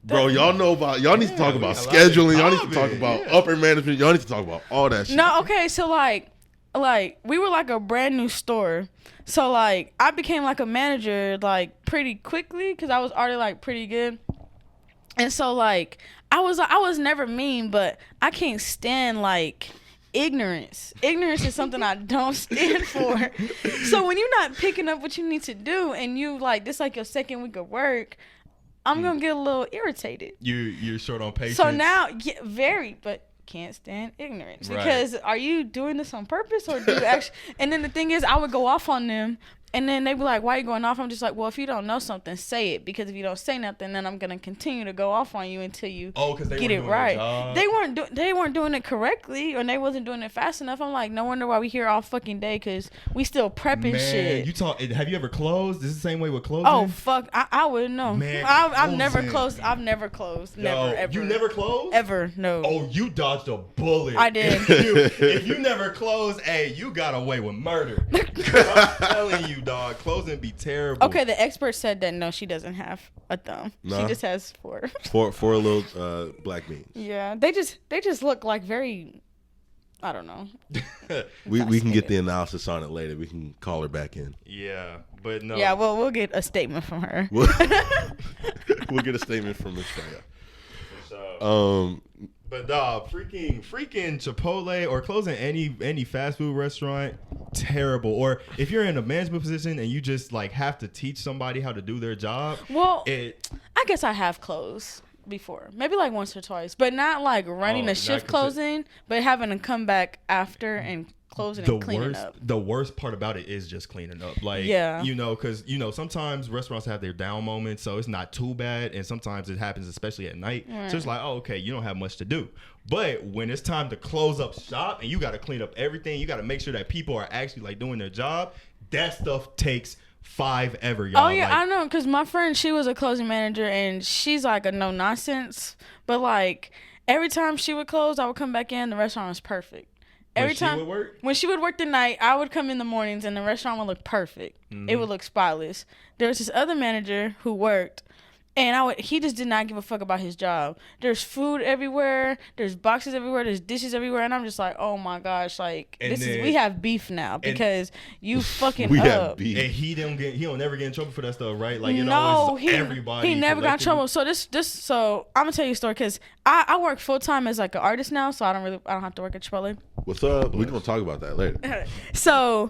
Bro, y'all know about. Y'all need to talk about I love it. scheduling. Y'all need to Love talk it, about yeah. upper management. Y'all need to talk about all that shit. no, okay, so like we were like a brand new store, so like I became like a manager like pretty quickly because I was already like pretty good, and so like I was never mean, but I can't stand like ignorance. Ignorance is something I don't stand for. So when you're not picking up what you need to do, and you like this like your second week of work, I'm gonna get a little irritated. You're short on patience. So now, yeah, very, but can't stand ignorance Right. because are you doing this on purpose or do you actually? And then the thing is, I would go off on them, And then they be like, why are you going off? I'm just like, well, if you don't know something, say it. Because if you don't say nothing, then I'm going to continue to go off on you until you get it right. They weren't doing it correctly, or they wasn't doing it fast enough. I'm like, no wonder why we here all fucking day, because we still prepping shit. Have you ever closed? Is it the same way with closing? Oh, fuck. I wouldn't know. Man, I've never closed. I've never closed. Never, ever. You never closed? Ever, no. Oh, you dodged a bullet. I did. If you never closed, hey, you got away with murder. I'm telling you, dog, closing be terrible. Okay, the expert said that no, she doesn't have a thumb. Nah. She just has four. Four little black beans. Yeah, they just look like very, I don't know. we can get the analysis on it later. We can call her back in. Yeah, but no. Yeah, well, we'll get a statement from her. We'll get a statement from Miss Freya. But freaking Chipotle or closing any fast food restaurant, terrible. Or if you're in a management position and you just like have to teach somebody how to do their job. Well, I guess I have closed before, maybe like once or twice, but not like running a shift closing, but having to come back after and closing and cleaning up. The worst part about it is just cleaning up. Like, you know, because, you know, sometimes restaurants have their down moments, so it's not too bad. And sometimes it happens, especially at night. Right. So it's like, oh, okay, you don't have much to do. But when it's time to close up shop and you got to clean up everything, you got to make sure that people are actually like doing their job. That stuff takes forever, y'all. Oh, yeah, like, I know, because my friend, she was a closing manager, and she's like a no-nonsense. But, like, every time she would close, I would come back in, the restaurant was perfect. When she would work the night, I would come in the mornings and the restaurant would look perfect. Mm-hmm. It would look spotless. There was this other manager who worked, and he just did not give a fuck about his job. There's food everywhere. There's boxes everywhere. There's dishes everywhere. And I'm just like, oh my gosh, like we have beef now because you fucking we up. Have beef. And he don't never get in trouble for that stuff, right? Like, you know, everybody. He never got in trouble. So so I'm gonna tell you a story because I work full time as like an artist now, so I don't have to work at Chipotle. What's up? We're gonna talk about that later. So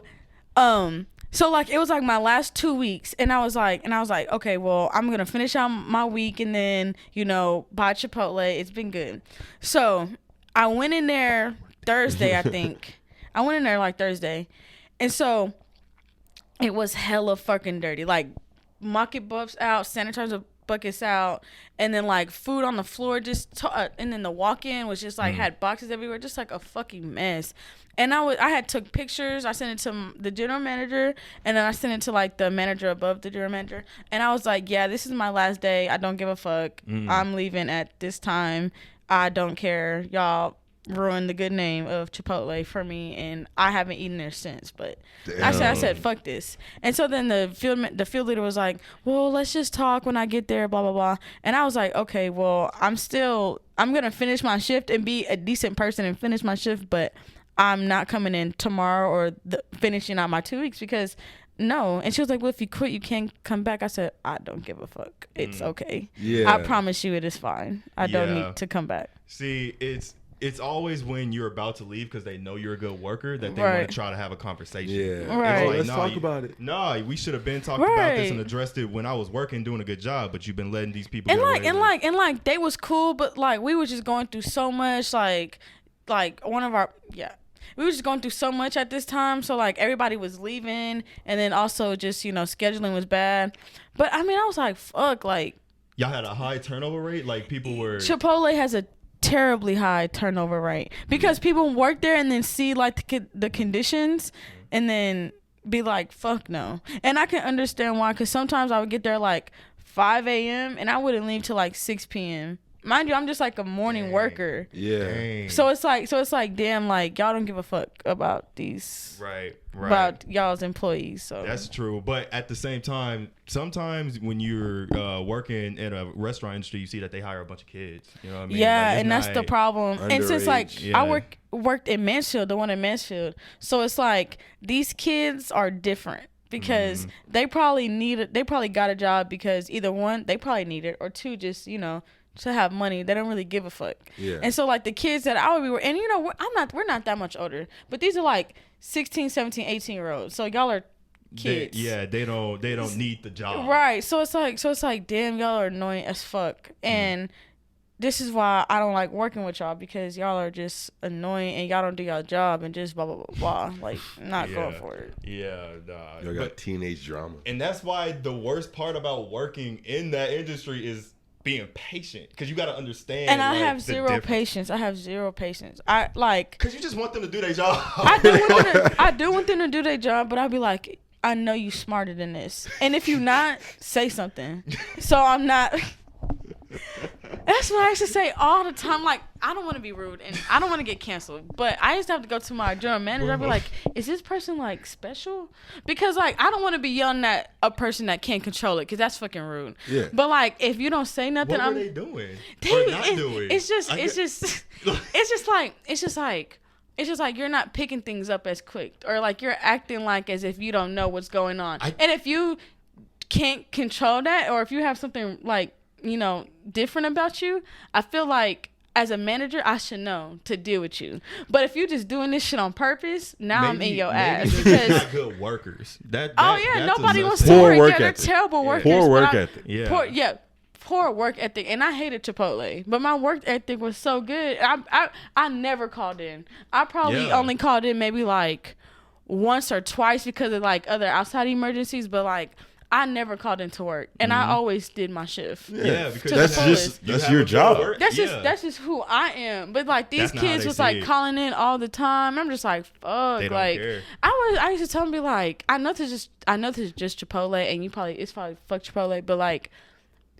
like it was like my last 2 weeks, and I was like, okay, well, I'm gonna finish out my week and then, you know, buy Chipotle. It's been good. So I went in there Thursday, I think. I went in there like Thursday, and so it was hella fucking dirty. Like bucket buffs out, sanitizer buckets out, and then like food on the floor, and then the walk-in was just like had boxes everywhere, just like a fucking mess. And I had took pictures. I sent it to the general manager, and then I sent it to like the manager above the general manager. And I was like, yeah, this is my last day. I don't give a fuck. I'm leaving at this time. I don't care. Y'all ruined the good name of Chipotle for me, and I haven't eaten there since. But I said, fuck this. And so then the field leader was like, well, let's just talk when I get there, blah, blah, blah. And I was like, okay, well, I'm going to finish my shift and be a decent person and finish my shift, but I'm not coming in tomorrow or finishing out my 2 weeks because no. And she was like, well, if you quit, you can't come back. I said, I don't give a fuck. It's okay. Yeah. I promise you it is fine. I don't need to come back. See, it's always when you're about to leave because they know you're a good worker that they want to try to have a conversation. Yeah. Right. Like, let's talk about it. No, we should have been talking about this and addressed it when I was working, doing a good job, but you've been letting these people get away with it. And like they was cool, but like we were just going through so much, like one of our we were just going through so much at this time. So, like, everybody was leaving. And then also just, you know, scheduling was bad. But, I mean, I was like, fuck, like. Y'all had a high turnover rate? Like, people were. Chipotle has a terribly high turnover rate. Because people work there and then see, like, the conditions. And then be like, fuck no. And I can understand why. Because sometimes I would get there, like, 5 a.m. And I wouldn't leave till, like, 6 p.m. Mind you, I'm just like a morning worker. Yeah. Dang. So it's like, damn, like y'all don't give a fuck about these. Right. About y'all's employees. So that's true. But at the same time, sometimes when you're working in a restaurant industry, you see that they hire a bunch of kids. You know what I mean? Yeah, like, and that's the problem. Underage. And since like I worked in Mansfield, the one in Mansfield, so it's like these kids are different. Because they probably got a job because either one, they probably need it, or two, just, you know, to have money. They don't really give a fuck. Yeah. And so like the kids that I would be, and you know, we're not that much older, but these are like 16, 17, 18-year-olds. So y'all are kids. They don't need the job. Right. So it's like, damn, y'all are annoying as fuck. And this is why I don't like working with y'all, because y'all are just annoying and y'all don't do y'all job and just blah blah blah blah. Like, not going for it. Yeah, nah. You got teenage drama. And that's why the worst part about working in that industry is being patient, because you got to understand. And I have zero patience. I like, because you just want them to do their job. I do want them to do their job, but I'll be like, I know you smarter than this, and if you not, say something. So I'm not. That's what I used to say all the time. Like, I don't want to be rude and I don't want to get canceled, but I used to have to go to my general manager. I'd be like, is this person like special? Because like, I don't want to be yelling at a person that can't control it, because that's fucking rude. Yeah. But like, if you don't say nothing, What were they doing? Or not doing? It's just like you're not picking things up as quick, or like you're acting like as if you don't know what's going on. And if you can't control that, or if you have something like, you know, different about you, I feel like as a manager, I should know to deal with you. But if you're just doing this shit on purpose, now I'm in your ass. Because not good workers. Nobody wants to Poor work. work Yeah, they're ethic. terrible workers. Poor work ethic. Yeah. Poor work ethic. And I hated Chipotle, but my work ethic was so good. I never called in. I probably only called in maybe like once or twice because of like other outside emergencies, but like, I never called into work, and I always did my shift. Yeah, because that's your job. That's just who I am. But like, these kids was like calling in all the time. I'm just like, fuck. They don't like, care. I used to tell them, be like, I know this is just Chipotle, and it's probably fuck Chipotle, but like,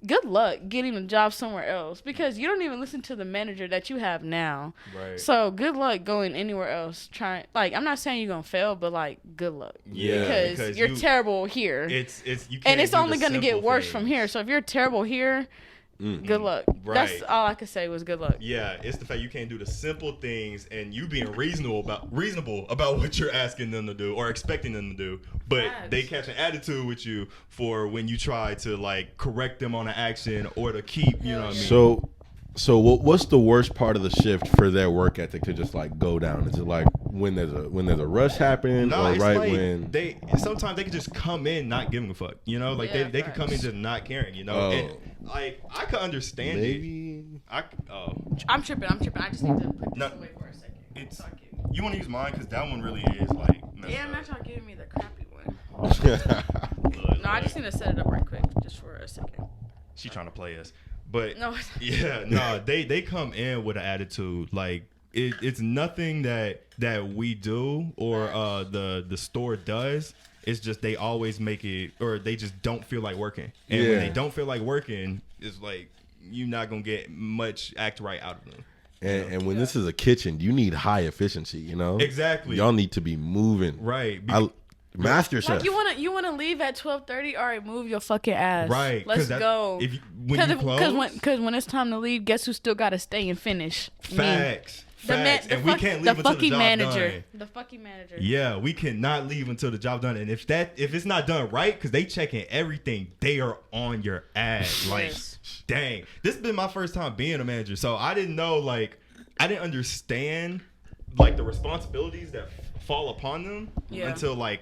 good luck getting a job somewhere else, because you don't even listen to the manager that you have now. Right. So good luck going anywhere else. I'm not saying you're gonna fail, but like, good luck. Yeah. Because you're terrible here. It's you can't, and it's do only the gonna get simple worse things. from here. So if you're terrible here, good luck. Right. That's all I could say was good luck. Yeah, it's the fact you can't do the simple things, and you being reasonable about what you're asking them to do or expecting them to do, but they catch an attitude with you for when you try to like correct them on an action or to keep, you know what I mean? So what's the worst part of the shift for their work ethic to just like go down? Is it like when there's a rush happening, or it's right like when sometimes they can just come in not giving a fuck, you know, like they can come in just not caring, you know. And like, I could understand maybe I'm tripping. I just need to put this away for a second. You want to use mine, because that one really is like Yeah, imagine y'all giving me the crappy one. No, I just need to set it up right quick, just for a second. She trying to play us. But No. they come in with an attitude like it's nothing that we do or the store does. It's just they always make it, or they just don't feel like working. And when they don't feel like working, it's like you're not gonna get much act right out of them. and when this is a kitchen, you need high efficiency, you know? Exactly. Y'all need to be moving. Right. Master chef. Like, you wanna leave at 12:30? All right, move your fucking ass. Right. Let's go. Because when it's time to leave, guess who still gotta stay and finish? Facts. Me. And we can't leave until the job done. The fucking manager. Yeah, we cannot leave until the job done. And if it's not done right, because they checking everything, they are on your ass. Like, dang. This has been my first time being a manager, so I didn't know, like, I didn't understand, like, the responsibilities that fall upon them until, like,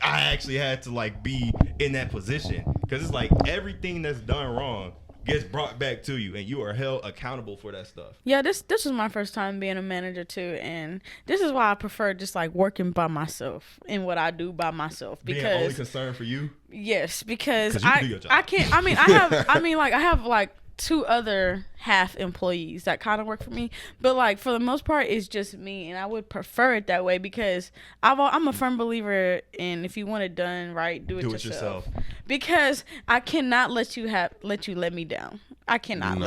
I actually had to, like, be in that position. Because it's like everything that's done wrong gets brought back to you, and you are held accountable for that stuff. Yeah, this was my first time being a manager too, and this is why I prefer just like working by myself and what I do by myself. Because being only concerned for you. Yes, because you can do your job. I can't. I have like 2 other half employees that kind of work for me, but like for the most part it's just me, and I would prefer it that way because I'm a firm believer in, if you want it done right, do it yourself. Because I cannot let you let me down. I cannot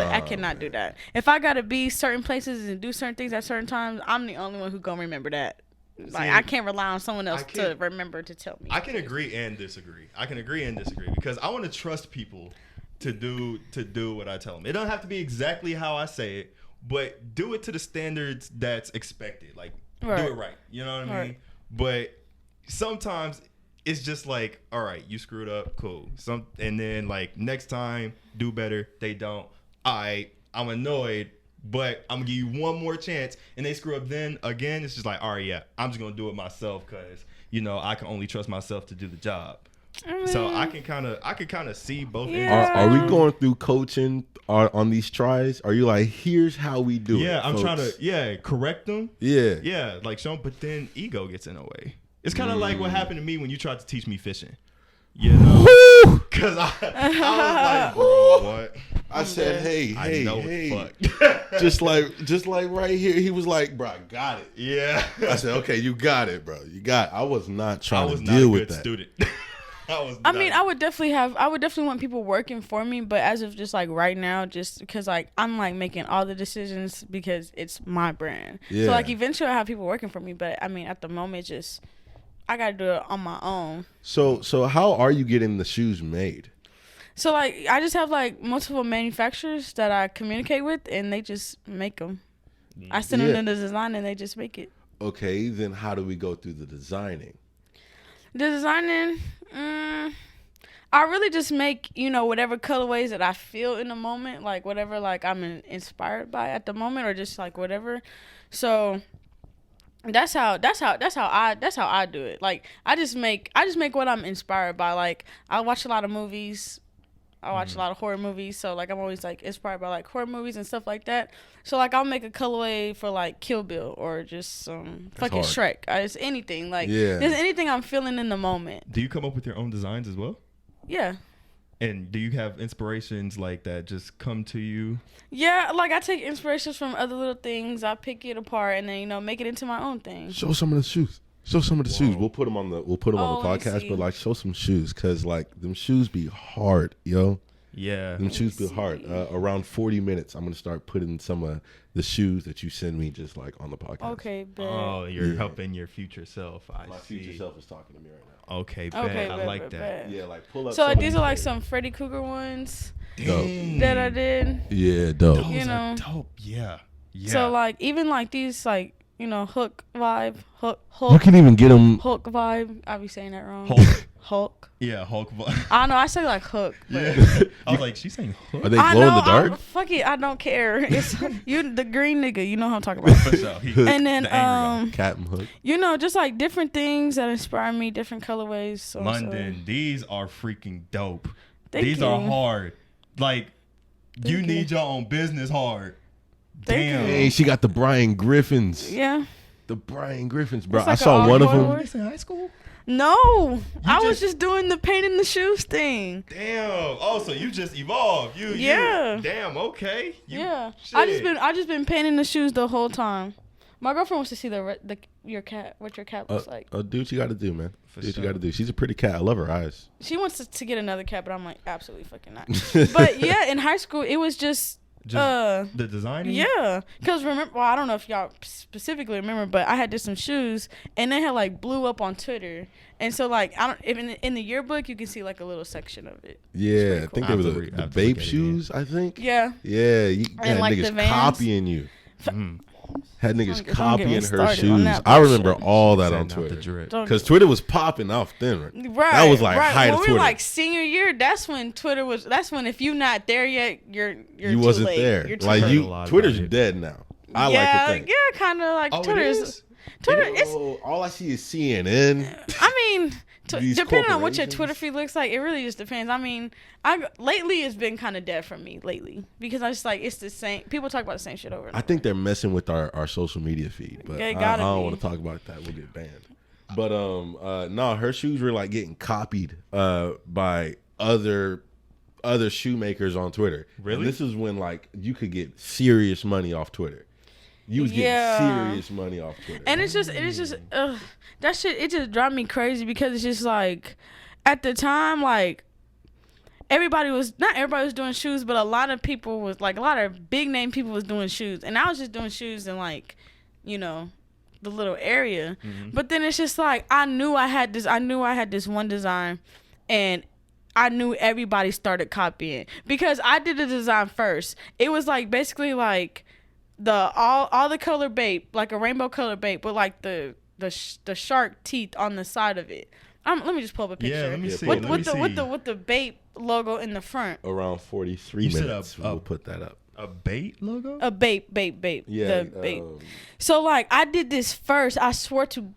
do that. If I gotta be certain places and do certain things at certain times, I'm the only one who gonna remember that. Like, I can't rely on someone else to remember to tell me. I can agree and disagree. Because I want to trust people to do what I tell them. It don't have to be exactly how I say it, but do it to the standards that's expected. Like, do it right. You know what I mean? But sometimes it's just like, all right, you screwed up, cool. And then like next time, do better. They don't. I'm annoyed, but I'm gonna give you one more chance, and they screw up then again. It's just like, all right, yeah, I'm just gonna do it myself because, you know, I can only trust myself to do the job. So I can kind of see both ends. Yeah. Are we going through coaching on these tries? Are you like, here's how we do it? Yeah, I'm folks? trying to correct them. Yeah. Yeah, like show them, but then ego gets in the way. It's kind of like what happened to me when you tried to teach me fishing. You know, because I was like, bro, what? I said, hey, know hey. fuck. just like right here, he was like, bro, I got it. Yeah. I said, okay, you got it, bro. You got it. I was not trying to not deal a with good that. student. I mean, I would definitely want people working for me, but as of just like right now, just because like I'm like making all the decisions because it's my brand. Yeah. So like eventually I have people working for me, but I mean at the moment just I gotta do it on my own. So how are you getting the shoes made? So like I just have like multiple manufacturers that I communicate with, and they just make them. I send them the design, and they just make it. Okay, then how do we go through the designing? The designing, I really just make, whatever colorways that I feel in the moment, like whatever like I'm inspired by at the moment, or just like whatever. So that's how I do it. Like I just make what I'm inspired by. Like I watch a lot of movies. I watch a lot of horror movies, so like I'm always like inspired by like horror movies and stuff like that. So like I'll make a colorway for like Kill Bill or just some fucking hard. Shrek. It's anything like Yeah. there's anything I'm feeling in the moment. Do you come up with your own designs as well? Yeah. And do you have inspirations like that just come to you? Yeah, like I take inspirations from other little things. I pick it apart and then make it into my own thing. Show some of the shoes. Show some of the shoes. Whoa. We'll put them on the let me podcast, see. but like show some shoes, cause like them shoes be hard, yo. Yeah. Them shoes be hard. Around 40 minutes, I'm gonna start putting some of the shoes that you send me just like on the podcast. Okay, bet. Oh, you're helping your future self. My future self is talking to me right now. Okay, bet. Okay, I bet, like bet, that. bet. Yeah, like pull up. So some like of these these are like things. some Freddy Krueger ones Dang. that I did. Yeah, dope. Those You know. are dope. Yeah. Yeah. So like even like these like Hook vibe, You Hulk can even get them. Hulk vibe. I be saying that wrong. Hulk. Hulk. Yeah, Hulk. I don't know. I say like Hook. But Yeah. I was like, she's saying Hulk. Are they I glow in know. the dark? Fuck it. I don't care. It's you, the green nigga. You know what I'm talking about. For sure. He- And then the angry guy. Captain Hook. just like different things that inspire me, different colorways. So London, these are freaking dope. Thank These you. are hard. Like, you Thank need your own business hard. Thank Damn. you. Hey, she got the Brian Griffins. Yeah. The Brian Griffins, bro. It's like I saw an one of all-boy them. horse. in high school? No, I was just- just doing the painting the shoes thing. Damn. Oh, so you just evolved. Yeah. Damn. Okay. Yeah, Shit. I just been painting the shoes the whole time. My girlfriend wants to see your cat, what your cat looks like. Do what you got to do, man. For Do what you sure. got to do. She's a pretty cat. I love her eyes. She wants to get another cat, but I'm like, absolutely fucking not. But yeah, in high school, it was just The designing. yeah, because remember, well, I don't know if y'all specifically remember, but I had did some shoes, and they had like blew up on Twitter, and so like I don't if in the yearbook you can see like a little section of it. Yeah, I cool. think I they have were to the I have to babe look at it shoes, I think. Yeah, Yeah, you And, had like, the niggas Vans. copying you. Mm. Had niggas Don't get me copying her started on shoes. that I remember bullshit. all that Setting on out the Twitter. drip. Don't- Because Twitter was popping off then. right. That was like right. height when of we Twitter. were like senior year, that's when Twitter was. That's when if you're not there yet, you're you too wasn't late. there. You're too Like heard late. a you, lot Twitter's about it. dead now. I yeah, like to think. yeah, kind of like Oh, Twitter it is. is? Twitter is. Oh, all I see is CNN. I mean, These depending on what your corporations. Twitter feed looks like, it really just depends. I mean, lately it's been kind of dead for me lately because I just like it's the same. People talk about the same shit over. And I think they're messing with our social media feed, but They I gotta don't be. want to talk about that. We'll get banned. But no, her shoes were like getting copied by other shoemakers on Twitter. Really? And this is when like you could get serious money off Twitter. You was getting Yeah. serious money off Twitter. And it's just that shit. It just drives me crazy because it's just like at the time like. Not everybody was doing shoes, but a lot of people was like a lot of big name people was doing shoes, and I was just doing shoes in like, the little area. Mm-hmm. But then it's just like I knew I had this one design, and I knew everybody started copying because I did the design first. It was like basically like the all the color bait, like a rainbow color bait, but like the shark teeth on the side of it. Let me just pull up a picture. Yeah, let me see. With Let me see. the bait logo in the front. Around 43 You said minutes, we'll put that up. A bait logo? A bait. Yeah, The bait. So like I did this first. I swear to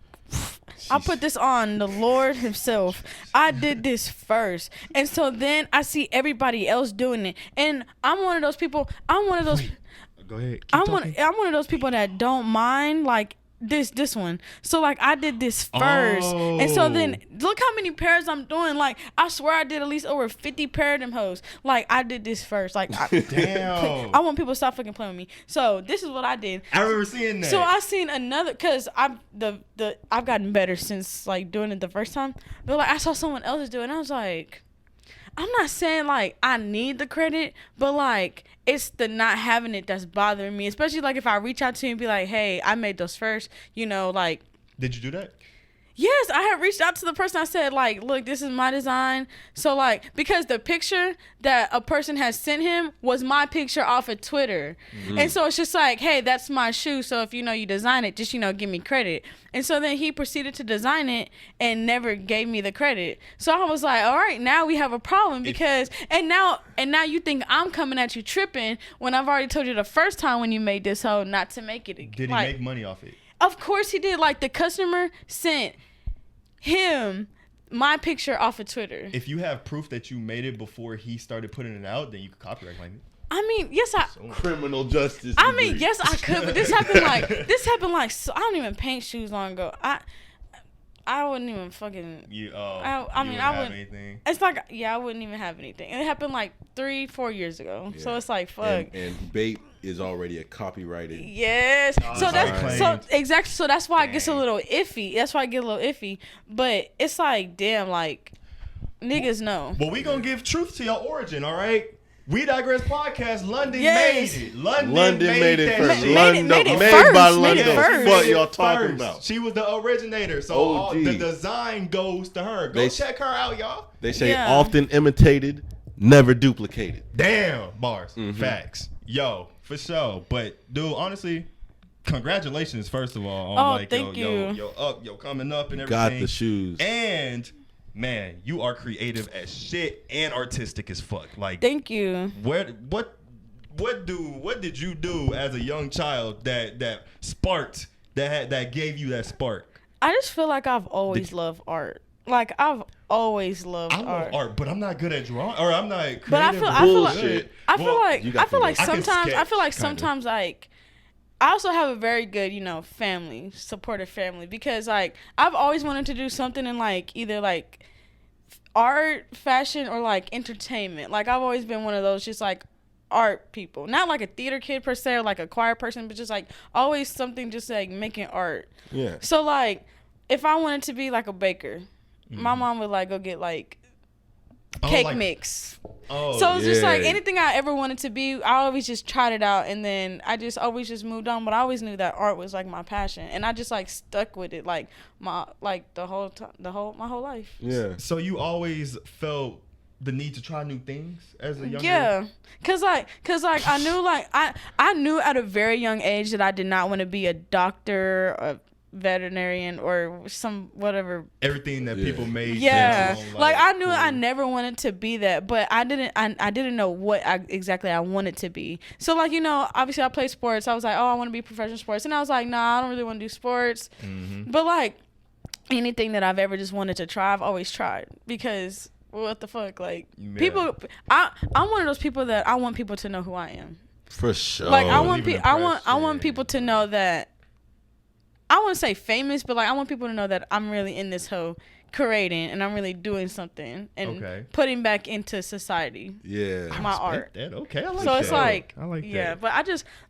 I put this on the Lord himself. I did this first. And so then I see everybody else doing it. And I'm one of those people. Go ahead. I'm one of those people that don't mind like this one. So like I did this first. And so then look how many pairs I'm doing. Like I swear I did at least over 50 pair of them hoes. Like I did this first. Like Damn. I want people to stop fucking playing with me. So this is what I did. I remember seeing that. So I seen another, cause I've gotten better since like doing it the first time. But like I saw someone else do it and I was like, I'm not saying like I need the credit, but like it's the not having it that's bothering me. Especially like if I reach out to you and be like, hey, I made those first, you know, like. Did you do that? Yes, I had reached out to the person. I said, like, look, this is my design. So, like, because the picture that a person has sent him was my picture off of Twitter. Mm-hmm. And so it's just like, hey, that's my shoe. So if, you know, you design it, just, you know, give me credit. And so then he proceeded to design it and never gave me the credit. So I was like, all right, now we have a problem because, and now you think I'm coming at you tripping when I've already told you the first time when you made this hoe not to make it again. Did he make money off it? Of course he did. Like the customer sent him my picture off of Twitter. If you have proof that you made it before he started putting it out, then you could copyright claim it. I mean, yes, criminal justice. I mean, yes, I could, but this happened like so, I don't even paint shoes long ago. I wouldn't even fucking. I wouldn't have anything. It's like, yeah, I wouldn't even have anything. And it happened like 3-4 years ago. Yeah. So it's like, fuck. And bait is already a copyrighted. Yes. So that's so exactly. So that's why it gets a little iffy. That's why I get a little iffy. But it's like, damn, like niggas know. Well, we gonna give truth to your origin, all right? We Digress Podcast. London made it. London made it first. Made by London. What y'all talking about? She was the originator, so the design goes to her. Go check her out, y'all. They say often imitated, never duplicated. Damn, bars, facts. Yo, for sure. But dude, honestly, congratulations first of all on thank you. Yo coming up and everything. Got the shoes. And man, you are creative as shit and artistic as fuck. Like, thank you. What did you do as a young child that sparked that gave you that spark? I just feel like I've always loved art. Like I've always loved art. I love art, but I'm not good at drawing, or I'm not creative. But I feel like sometimes like I also have a very good, you know, family, supportive family, because like I've always wanted to do something in like either like art, fashion, or like entertainment. Like I've always been one of those just like art people, not like a theater kid per se or like a choir person, but just like always something just like making art. Yeah. So like if I wanted to be like a baker, my mom would like go get like cake mix. So it's just like anything I ever wanted to be, I always just tried it out, and then I just always just moved on. But I always knew that art was like my passion, and I just like stuck with it like my whole life. Yeah. So you always felt the need to try new things as a young cause I knew at a very young age that I did not want to be a doctor, a veterinarian, or some whatever, everything that people made. Like I knew I never wanted to be that, but I didn't know what exactly I wanted to be. So like, you know, obviously I play sports. I was like, oh, I want to be professional sports, and I was like, nah, I don't really want to do sports. But like anything that I've ever just wanted to try, I've always tried, because what the fuck, like people, I'm one of those people that I want people to know who I am. For sure. Like I want people to know that, I want to say famous, but like I want people to know that I'm really in this hoe creating, and I'm really doing something and putting back into society. Yeah, my art. That. Okay, I like so that. it's like, I like that. But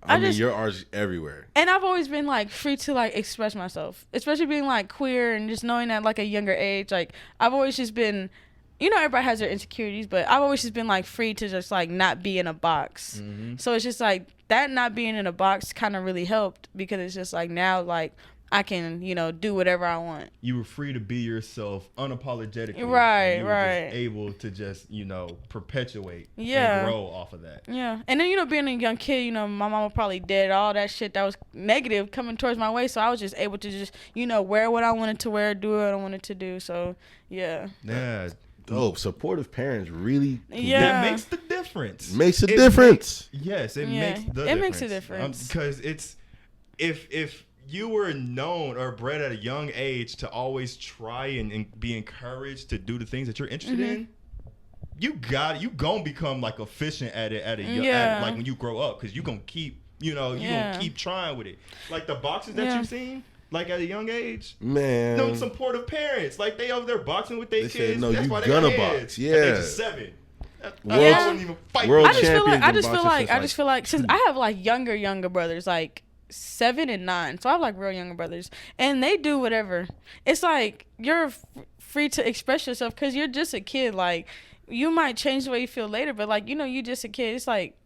I mean, your art's everywhere. And I've always been like free to like express myself, especially being like queer and just knowing that like a younger age. Like I've always just been, you know, everybody has their insecurities, but I've always just been like free to just like not be in a box. So it's just like that not being in a box kind of really helped, because it's just like now like I can, you know, do whatever I want. You were free to be yourself unapologetically. Right. Just able to just, you know, perpetuate and grow off of that. Yeah. And then, you know, being a young kid, you know, my mama probably did all that shit that was negative coming towards my way. So I was just able to just, you know, wear what I wanted to wear, do what I wanted to do. So, yeah. Yeah. Dope. Supportive parents really that makes the difference. Makes a difference. Yes, it makes the difference. It makes a difference. Because it's if you were known or bred at a young age to always try and be encouraged to do the things that you're interested in, you gonna become like efficient at it like when you grow up, because you gonna keep gonna keep trying with it. Like the boxers that you've seen, like at a young age, man. No supportive parents, like they over there boxing with their kids. Said, no, that's you why they gonna got box. heads Yeah. at the age of 7. World I just feel like since I have like younger brothers, like 7 and 9, so I have like real younger brothers, and they do whatever. It's like you're free to express yourself because you're just a kid. Like you might change the way you feel later, but like you're just a kid. It's like,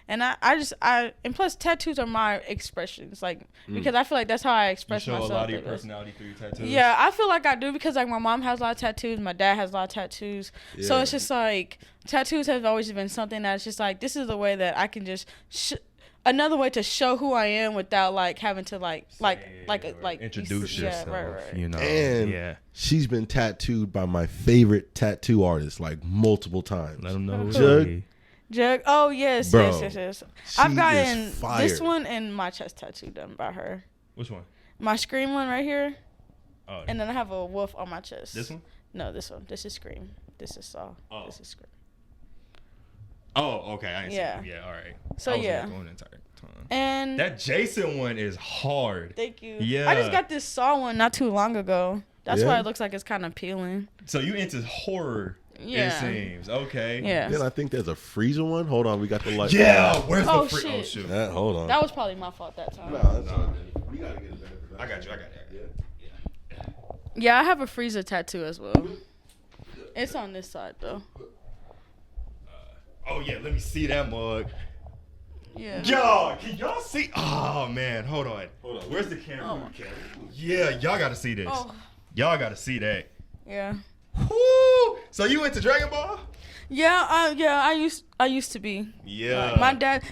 and and plus tattoos are my expressions, like because I feel like that's how I express myself. You show a lot of your personality through your tattoos. Yeah, I feel like I do because like my mom has a lot of tattoos, my dad has a lot of tattoos, so it's just like tattoos have always been something that's just like this is the way that I can just another way to show who I am without like having to like introduce yourself. Right. And she's been tattooed by my favorite tattoo artist like multiple times. Let them know. Jug. Oh yes, Bro, yes. I've gotten fire. this one and my chest tattoo done by her. Which one? My Scream one right here. Oh. And then I have a wolf on my chest. This one? No, this one. This is Scream. This is Saw. Oh. This is Scream. Oh, okay. I didn't see it. Yeah, all right. So Going entire time. And that Jason one is hard. Thank you. Yeah. I just got this Saw one not too long ago. That's why it looks like it's kind of peeling. So you into horror? Yeah. It seems. Okay. Yeah. Then I think there's a freezer one. Hold on, we got the light. Yeah. Where's the shit. Oh shoot. Hold on. That was probably my fault that time. No, that's all good. We gotta get it better. I got you. Yeah, I have a freezer tattoo as well. It's on this side though. Oh yeah, let me see that mug. Yeah. Yo, can y'all see? Oh man, hold on. Where's the camera? Oh. Yeah, y'all gotta see this. Oh. Y'all gotta see that. Yeah. Woo! So you into Dragon Ball? Yeah, I used to be. Yeah. My dad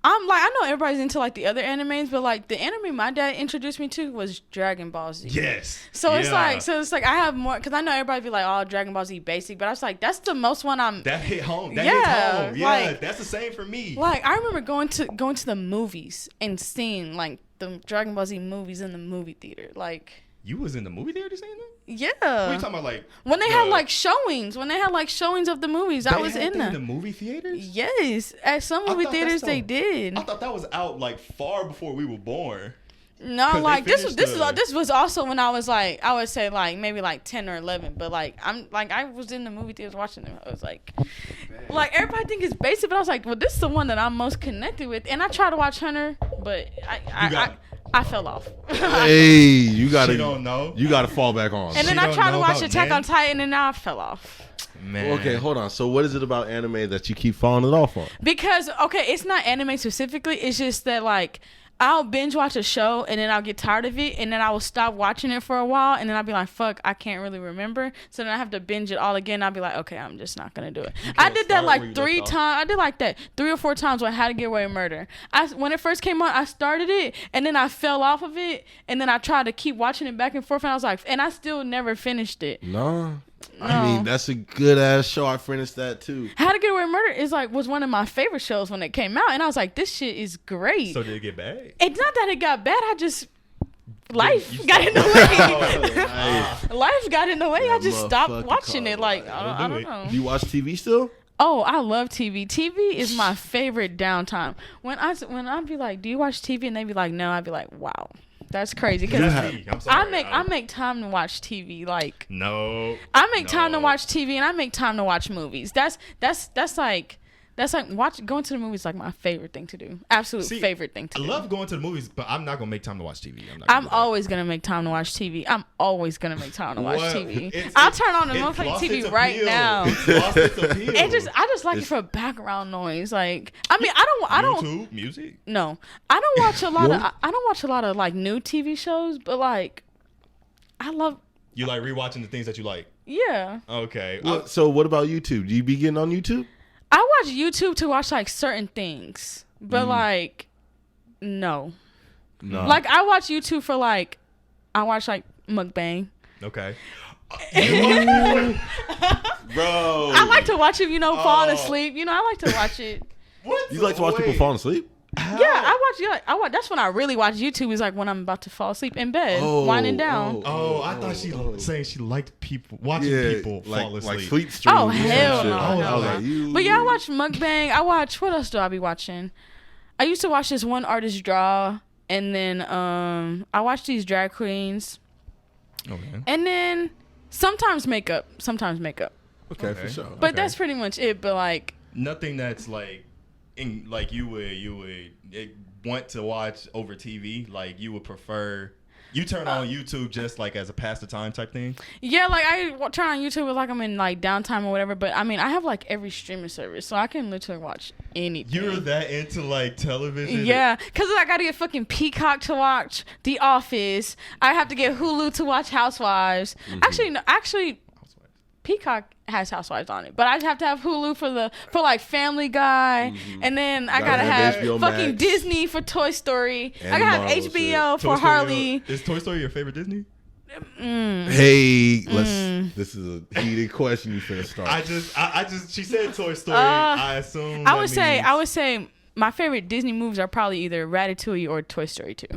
I know everybody's into like the other animes, but like the anime my dad introduced me to was Dragon Ball Z. Yes. So it's like I have more because I know everybody be like, oh, Dragon Ball Z basic, but I was like, that's the most one I'm. That hit home. That hits home. Yeah, like, that's the same for me. Like I remember going to the movies and seeing like the Dragon Ball Z movies in the movie theater. Like you was in the movie theater saying that? Yeah. What are you talking about? Like when they had like showings, of the movies, I was in the movie theaters. Yes, at some movie theaters they did. I thought that was out like far before we were born. No, like this was also when I was like, I would say like maybe like 10 or 11, but like I was in the movie theaters watching them. I was like everybody think it's basic, but I was like, well, this is the one that I'm most connected with, and I tried to watch Hunter, but I fell off. Hey, you gotta. She don't know. You gotta fall back on. And then I tried to watch Attack on Titan, and now I fell off. Man. Okay, hold on. So what is it about anime that you keep falling it off on? Because it's not anime specifically. It's just that like I'll binge watch a show and then I'll get tired of it and then I will stop watching it for a while and then I'll be like, fuck, I can't really remember. So then I have to binge it all again. I'll be like, okay, I'm just not gonna do it. I did that like 3 times. I did like that 3 or 4 times when I How to Get Away with Murder. When it first came on, I started it and then I fell off of it and then I tried to keep watching it back and forth and I was like, and I still never finished it. No. I mean, that's a good ass show. I finished that too. How to Get Away with Murder was one of my favorite shows when it came out, and I was like, this shit is great. So did it get bad? It's not that it got bad. I just life got in the way. Life got in the way. I just stopped watching it. Like I don't know. Do you watch TV still? Oh, I love TV. TV is my favorite downtime. When I'd be like, do you watch TV? And they'd be like, no. I'd be like, wow. That's crazy because I make time to watch TV. Like I make time to watch TV and I make time to watch movies. That's like going to the movies like my favorite thing to do. Favorite thing to do. I love going to the movies, but I'm not gonna make time to watch TV. I'm always gonna make time to watch TV. I'm always gonna make time to watch TV. I'll turn on the motherfucking TV right now. I just like it for background noise. Like I don't YouTube music. No, I don't watch a lot of like new TV shows, but like I love. You like rewatching the things that you like. Yeah. Okay. So what about YouTube? Do you be getting on YouTube? I watch YouTube to watch like certain things, but like, no. Like I watch YouTube for like, I watch like mukbang. Okay. Bro. I like to watch it, falling asleep. I like to watch it. What? You like to watch people falling asleep? I watch. That's when I really watch YouTube. Is like when I'm about to fall asleep in bed, winding down. I thought she saying she liked people watching people fall asleep. Like sleep streams. Oh hell no! I was like, But yeah, I watch mukbang. I watch. What else do I be watching? I used to watch this one artist draw, and then I watch these drag queens. Okay. And then sometimes makeup. Okay, for sure. But that's pretty much it. But like nothing that's like, you would want to watch over TV. Like you would prefer. You turn on YouTube just like as a pass the time type thing? Yeah, like I turn on YouTube like I'm in like downtime or whatever. But I mean, I have like every streaming service, so I can literally watch anything. You're that into like television? Yeah, because I got to get fucking Peacock to watch The Office. I have to get Hulu to watch Housewives. Mm-hmm. Actually, Peacock has Housewives on it, but I have to have Hulu for like Family Guy, and then I gotta have HBO fucking Max. Disney for Toy Story. And I gotta have Marvel HBO for Toy Story, Harley. Is Toy Story your favorite Disney? Hey, this is a heated question you finna start. I just she said Toy Story. I assume I would say my favorite Disney movies are probably either Ratatouille or Toy Story 2.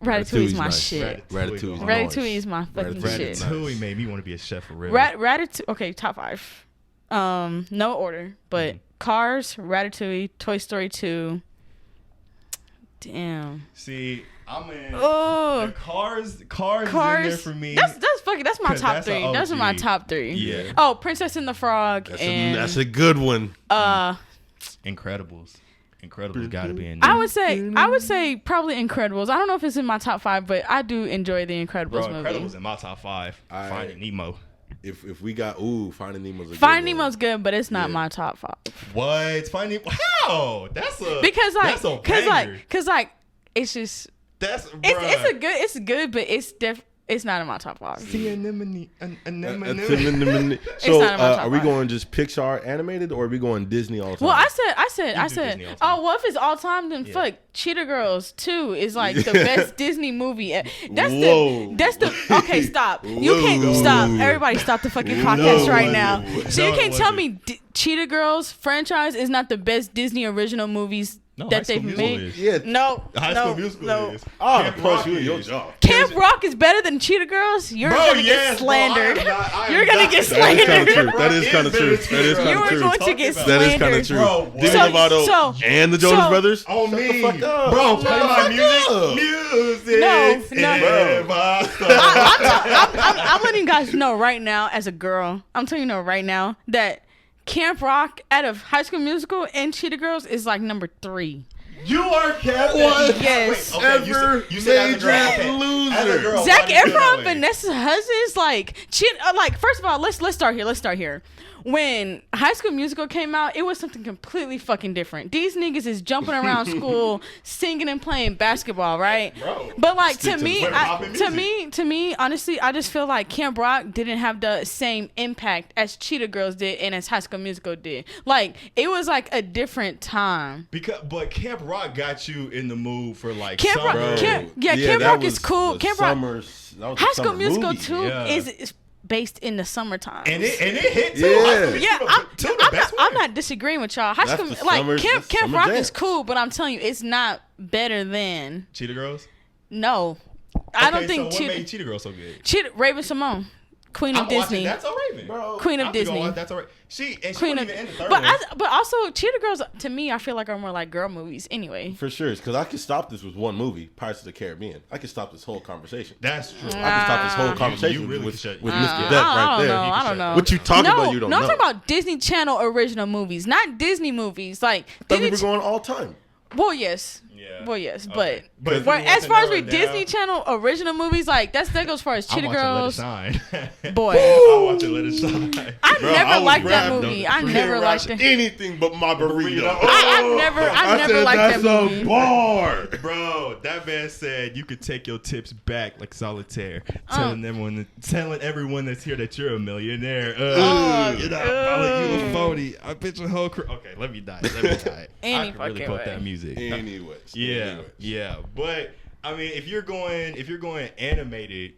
Ratatouille is my nice. shit. Ratatouille is my fucking shit. Ratatouille made me want to be a chef for real. Ratatouille. Okay, top 5. No order, but Cars, Ratatouille, Toy Story 2. Damn. See, I'm in. Oh, Cars is in there for me. That's my top 3. Those are my top 3. Yeah. Oh, Princess and the Frog. That's a good one. Incredibles got to be in there. I would say probably Incredibles. I don't know if it's in my top 5, but I do enjoy the Incredibles movie. Incredibles in my top 5. Finding Nemo. If we got Finding Nemo's a good Finding one. Nemo's good, but it's not my top 5. What? Finding How? That's a it's just that's it's good, but it's not in my top 5. Anemone. So not in my top are we 5. going just Pixar animated or are we going Disney all time? Well, I said. Disney all time. Oh, well, if it's all time, then fuck. Cheetah Girls 2 is like the best Disney movie. That's the. Okay, stop. You can't stop. Everybody, stop the fucking podcast right now. So you can't tell me Cheetah Girls franchise is not the best Disney original movies that they've made. Yeah. No. High School Musical is. Oh, plus you and your job. Camp Rock is better than Cheetah Girls. You're gonna get slandered. You're gonna get slandered. That is kind of true. You are going to get That is kind of slandered. true. Demi Lovato and the Jonas Brothers. Oh, Shut me. the fuck up. Bro, play my music. I'm letting you guys know right now, as a girl, I'm telling you right now that Camp Rock out of High School Musical and Cheetah Girls is like number 3. You are Captain. Yes. You said major loser. Zac Efron, Vanessa Hudgens, like first of all, let's start here. When High School Musical came out, it was something completely fucking different. These niggas is jumping around school, singing and playing basketball, right? Bro, but like to me, honestly, I just feel like Camp Rock didn't have the same impact as Cheetah Girls did and as High School Musical did. Like it was like a different time. But Camp Rock got you in the mood for like Camp Rock. summer. Camp Rock is cool. Camp Rock. High School Musical too Yeah. is based in the summertime. And it hit too. Yeah. I'm not disagreeing with y'all. High School, Camp Rock is cool, but I'm telling you, it's not better than Cheetah Girls. No, I don't think so what made Cheetah Girls so good? Raven Simone, Queen of Disney. That's all Raven, bro. Queen of Disney. That's all right. She Queen wasn't of, even in the third but also Cheetah Girls to me, I feel like are more like girl movies anyway. For sure, because I could stop this with one movie, Pirates of the Caribbean. I could stop this whole conversation. That's true. I can stop this whole conversation You really with could Mr. shut- Depp right there. I don't know. What you talking about? You don't know. No, I'm talking about Disney Channel original movies, not Disney movies. Like I thought we were going all time. Well, yes. Yeah. Well, yes, Okay. but if you want as to far as narrow we it Disney down- Channel original movies, like that goes as far as Cheetah Girls. I'm watching Let It Shine. Boy, I watch it Let It Shine. I Bro, never I was liked that wrapped movie. on I it. never Can't liked watch it. anything but my burrito. I never liked that movie. That's a bar. Bro, that man said you could take your tips back like solitaire, telling everyone that's here that you're a millionaire. You're not following you a phony. I bet your whole crew. Okay, let me die. Any I can really fucking quote way. that music. Anyways. Yeah. But I mean, if you're going animated,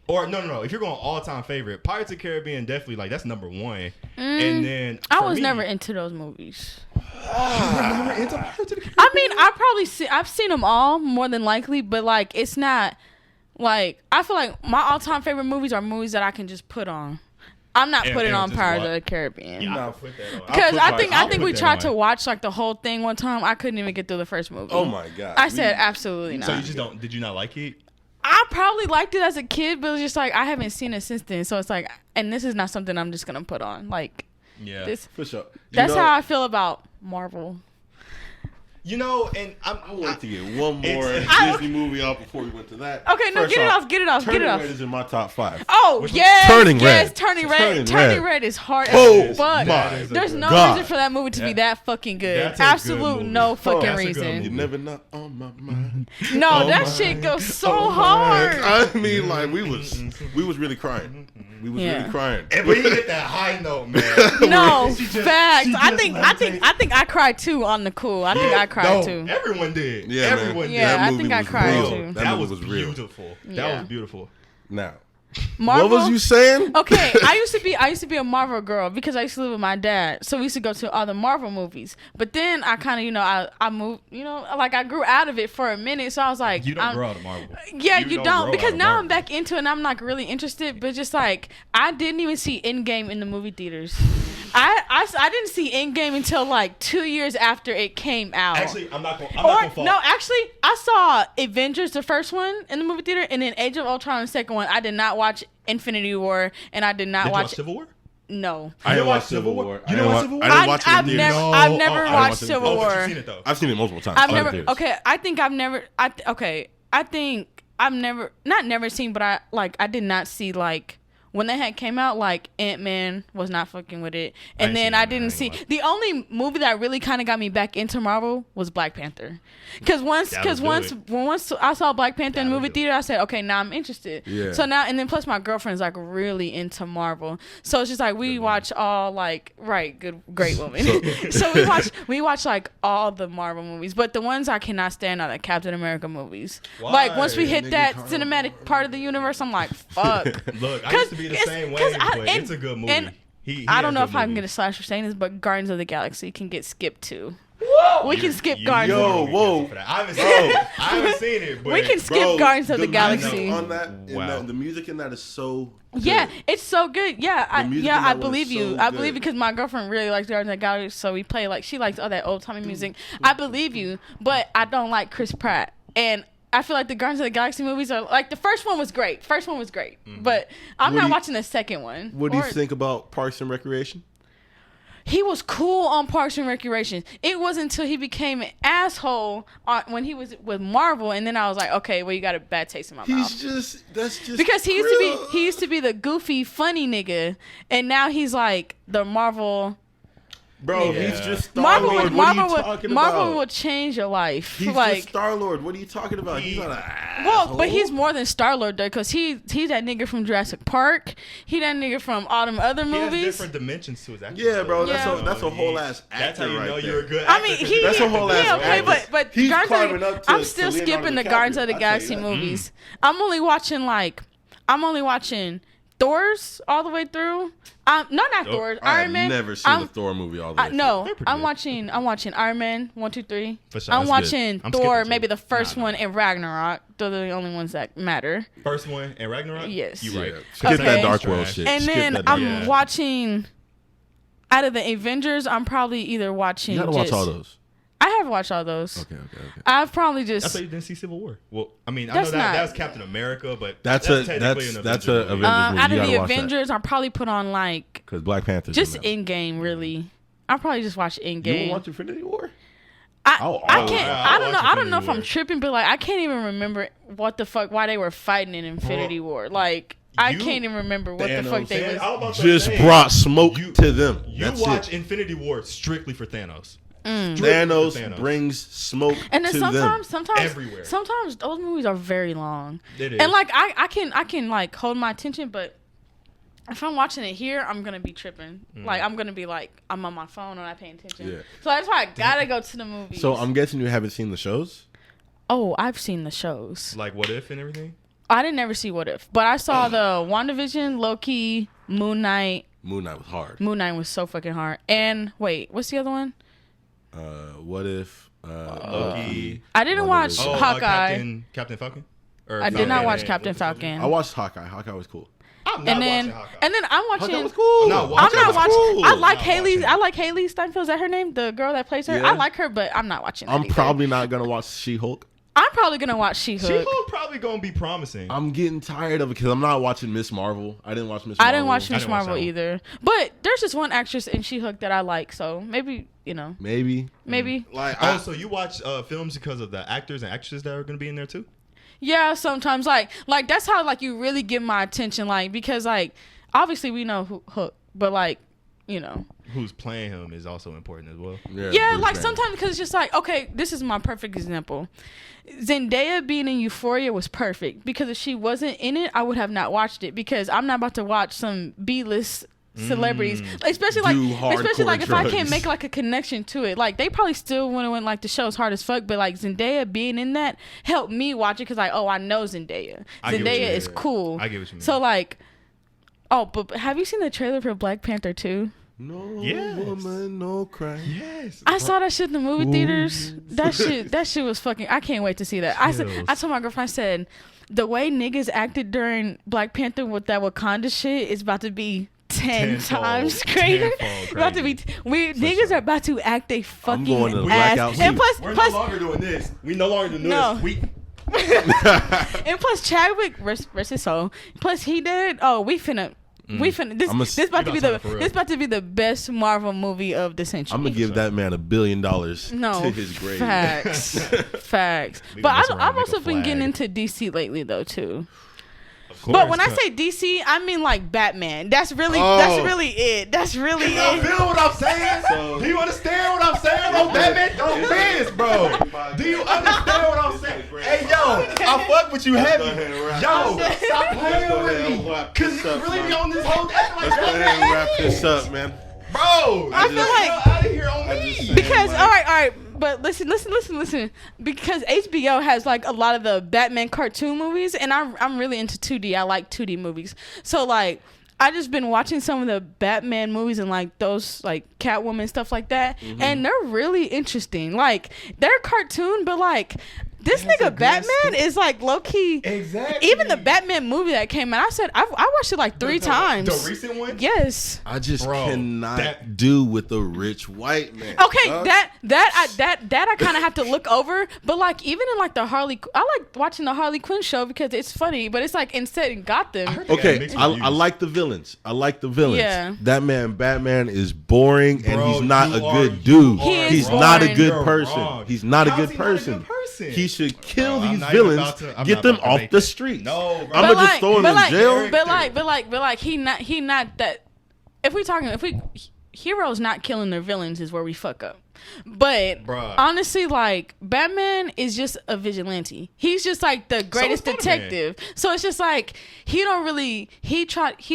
or no, if you're going all time favorite, Pirates of the Caribbean definitely like that's number 1. And then I was never into those movies. You were never into Pirates of the Caribbean. I I mean, I've seen them all more than likely, but like it's not like I feel like my all-time favorite movies are movies that I can just put on. I'm not putting on Pirates of the Caribbean. Yeah, I'll put that on. Because I think we tried to watch like the whole thing one time. I couldn't even get through the first movie. Oh my god! I said absolutely not. So you just don't? Did you not like it? I probably liked it as a kid, but it was just like I haven't seen it since then. So it's like, and this is not something I'm just gonna put on. Like, this. For sure. That's how I feel about Marvel. You know, and I want to get one more Disney movie out before we went to that. Okay, no, get it off. Turning Red is in my top 5. Oh, yes. Turning Red. Turning Red is hard Oh, as fuck. There's no reason for that movie to be that fucking good. Absolute no fucking reason. You never know on my mind. No, that shit goes so hard. I mean, like, we was really crying. We was really crying. And we hit that high note, man. No, facts. I think I cried too on the cool. I think I cried too. Everyone did. Yeah, everyone did. Yeah, that I movie think I was cried real. too. That was real. beautiful. Yeah. That was beautiful. Now, Marvel, what was you saying? Okay, I used to be a Marvel girl because I used to live with my dad, so we used to go to all the Marvel movies. But then I kind of, I moved, like I grew out of it for a minute, so I was like, you don't grow out of Marvel. Yeah, you don't because now I'm back into it and I'm like really interested. But just like I didn't even see Endgame in the movie theaters. I didn't see Endgame until like 2 years after it came out. Actually, I'm not gonna fall. No, actually, I saw Avengers, the first one, in the movie theater, and then Age of Ultron, the second one. I did not watch Infinity War, and I did not Did you watch watch Civil War? No. I didn't watch Civil War. You didn't watch Civil War? I didn't watch it in theaters. I've never watched Civil But War. you've seen it though. I've seen it multiple times. I think I've never not never seen, but I did not see like when they had came out, like Ant-Man was not fucking with it, and then I didn't see the only movie that really kind of got me back into Marvel was Black Panther, because once I saw Black Panther in the movie theater, I said, okay, now I'm interested. Yeah. So now and then plus my girlfriend's like really into Marvel, so it's just like we watch all like great woman. So we watch like all the Marvel movies, but the ones I cannot stand are the Captain America movies. Why? Like once we hit that cinematic part of the universe, I'm like, fuck. Look, I used to be the same way, but it's a good movie. And I don't know if I can get a slash for saying this, but Guardians of the Galaxy can get skipped too. We can skip Guardians. I haven't seen it, but we can skip Guardians of the Galaxy. On that, the music in that is so good. Yeah, it's so good. Yeah, I believe you. So I believe you because my girlfriend really likes Guardians of the Galaxy, so we play like she likes all that old timey music. I believe you, but I don't like Chris Pratt, and I feel like the Guardians of the Galaxy movies are like the first one was great. But I'm not watching the second one. What do you think about Parks and Recreation? He was cool on Parks and Recreation. It wasn't until he became an asshole when he was with Marvel, and then I was like, okay, well, you got a bad taste in my mouth. That's just because he used to be the goofy, funny nigga, and now he's like the Marvel. Bro, he's just Star-Lord. What are you talking about? Marvel will change your life. He's like, just Star-Lord. What are you talking about? He's not an asshole. Well, but he's more than Star-Lord, though, because he's that nigga from Jurassic Park. He that nigga from all them other movies. He has different dimensions to his acting. Yeah, bro. That's a whole ass actor. That's how you know you're a good actor. I mean, that's a whole ass actor. But he's carving up to I'm still skipping the Guardians of the Galaxy movies. I'm only watching Thor's all the way through. Not Thor's. Iron Man. I've never seen the Thor movie all the way through. No, I'm watching Iron Man 1, 2, 3. For sure, I'm watching Thor, maybe the first one, and Ragnarok. Those are the only ones that matter. First one and Ragnarok. Yes, you right. Skip that Dark World shit. And then I'm watching. Out of the Avengers, I'm probably either watching. You gotta watch all those. I have watched all those. Okay. I've probably just. I thought you didn't see Civil War. Well, I mean, I know that was Captain America, but that's technically an Avengers movie. Out of the Avengers, I'll probably put on like. Because Black Panther. Just Endgame, really. I'll probably just watch Endgame. You won't watch Infinity War? I can't. I don't know if I'm tripping, but like I can't even remember what the fuck why they were fighting in Infinity War. Like. I can't even remember what the fuck they was. Just brought smoke to them. You watch Infinity War strictly for Thanos. Thanos brings smoke and then to sometimes everywhere. Sometimes those movies are very long. It is. And like I can like hold my attention, but if I'm watching it here, I'm gonna be tripping. Like I'm gonna be like I'm on my phone or not paying attention. Yeah. So that's why I gotta go to the movies. So I'm guessing you haven't seen the shows? Oh, I've seen the shows. Like What If and everything? I didn't never see What If, but I saw the WandaVision, Loki, Moon Knight. Moon Knight was hard. Moon Knight was so fucking hard. And wait, what's the other one? What If? Loki. I didn't watch Oh, Hawkeye. Captain Falcon. I did not watch Captain Falcon. I watched Hawkeye. Hawkeye was cool. I'm not and then watching Hawkeye. and then I'm watching. Hawkeye was cool. I'm not I'm watching not it. watching. Cool. I like Not Haley. watching it. I like Haley Steinfeld. Is that her name? The girl that plays her. Yeah. I like her, but I'm not watching. That I'm either. probably not gonna watch She-Hulk. I'm probably gonna watch She-Hulk. She-Hulk probably gonna be promising. I'm getting tired of it because I'm not watching Miss Marvel. I didn't watch Miss Marvel. I didn't watch I Miss didn't watch Marvel that one. either. But there's just one actress in She-Hulk that I like, so maybe Maybe. Like, I- so you watch films because of the actors and actresses that are gonna be in there too? Yeah, sometimes like that's how like you really get my attention, like because like obviously we know who Hook, but like Who's playing him is also important as well. yeah, Bruce like Banner. sometimes because it's just like okay, this is my perfect example. Zendaya being in Euphoria was perfect because if she wasn't in it, I would have not watched it because I'm not about to watch some B-list celebrities, especially like Do hardcore if I can't drugs. make like a connection to it, like they probably still wouldn't went like the show's hard as fuck, but like Zendaya being in that helped me watch it because like I know Zendaya. I get what you Zendaya mean. is cool. I get what you mean. So like, but have you seen the trailer for Black Panther 2? No Yes. woman, no cry. Yes. I saw that shit in the movie theaters. That shit was fucking. I can't wait to see that. I told my girlfriend, I said, the way niggas acted during Black Panther with that Wakanda shit is about to be 10 times greater. About to be. Niggas are about to act a fucking going to the ass. blackout And heat. We're plus, no longer doing this. We no longer doing No. this. We and plus Chadwick rest his soul. Plus he did. Oh, we finna. This about to be this about to be the best Marvel movie of the century. I'm gonna give that man $1 billion No, to his grave. facts, facts. We But gonna mess around I've and make also a been getting flag. into DC lately though too. Of course, But when I say DC, I mean like Batman. That's really it. That's really you it. feel what I'm saying? Do you understand what I'm saying? No, Batman, don't fizz, bro. Do you understand what I'm saying? Hey, yo, I fuck with you heavy. Yo, stop playing with me. Cause you really be on this whole thing like Let's go ahead and wrap this up, man. bro. I feel like out of here on me. because all right. But listen. Because HBO has like a lot of the Batman cartoon movies, and I'm really into 2D. I like 2D movies. So like I just been watching some of the Batman movies and like those like Catwoman stuff like that, and they're really interesting. Like they're cartoon, but like this nigga Batman is like low key. Exactly. Even the Batman movie that came out, I said I watched it like 3 times. The recent one? Yes. I just Bro, cannot do with the rich white man. Okay, dog. that I kind of have to look over, but like even in like I like watching the Harley Quinn show because it's funny, but it's like instead in Gotham. Okay, I like the villains. Yeah. That man, Batman, is boring, and Bro, he's not a you good are- dude. He is He's not a boring. good You're person. wrong. He's not a How's good he not a good person. person? He should kill Bro, I'm these not even villains, about to- I'm get not them about to off make the it. streets. No, bro. I'm gonna just throw him in jail. But like he not that. Heroes not killing their villains is where we fuck up. But Bruh. honestly, like Batman is just a vigilante. He's just like the greatest is Spider-Man. detective. So it's just like he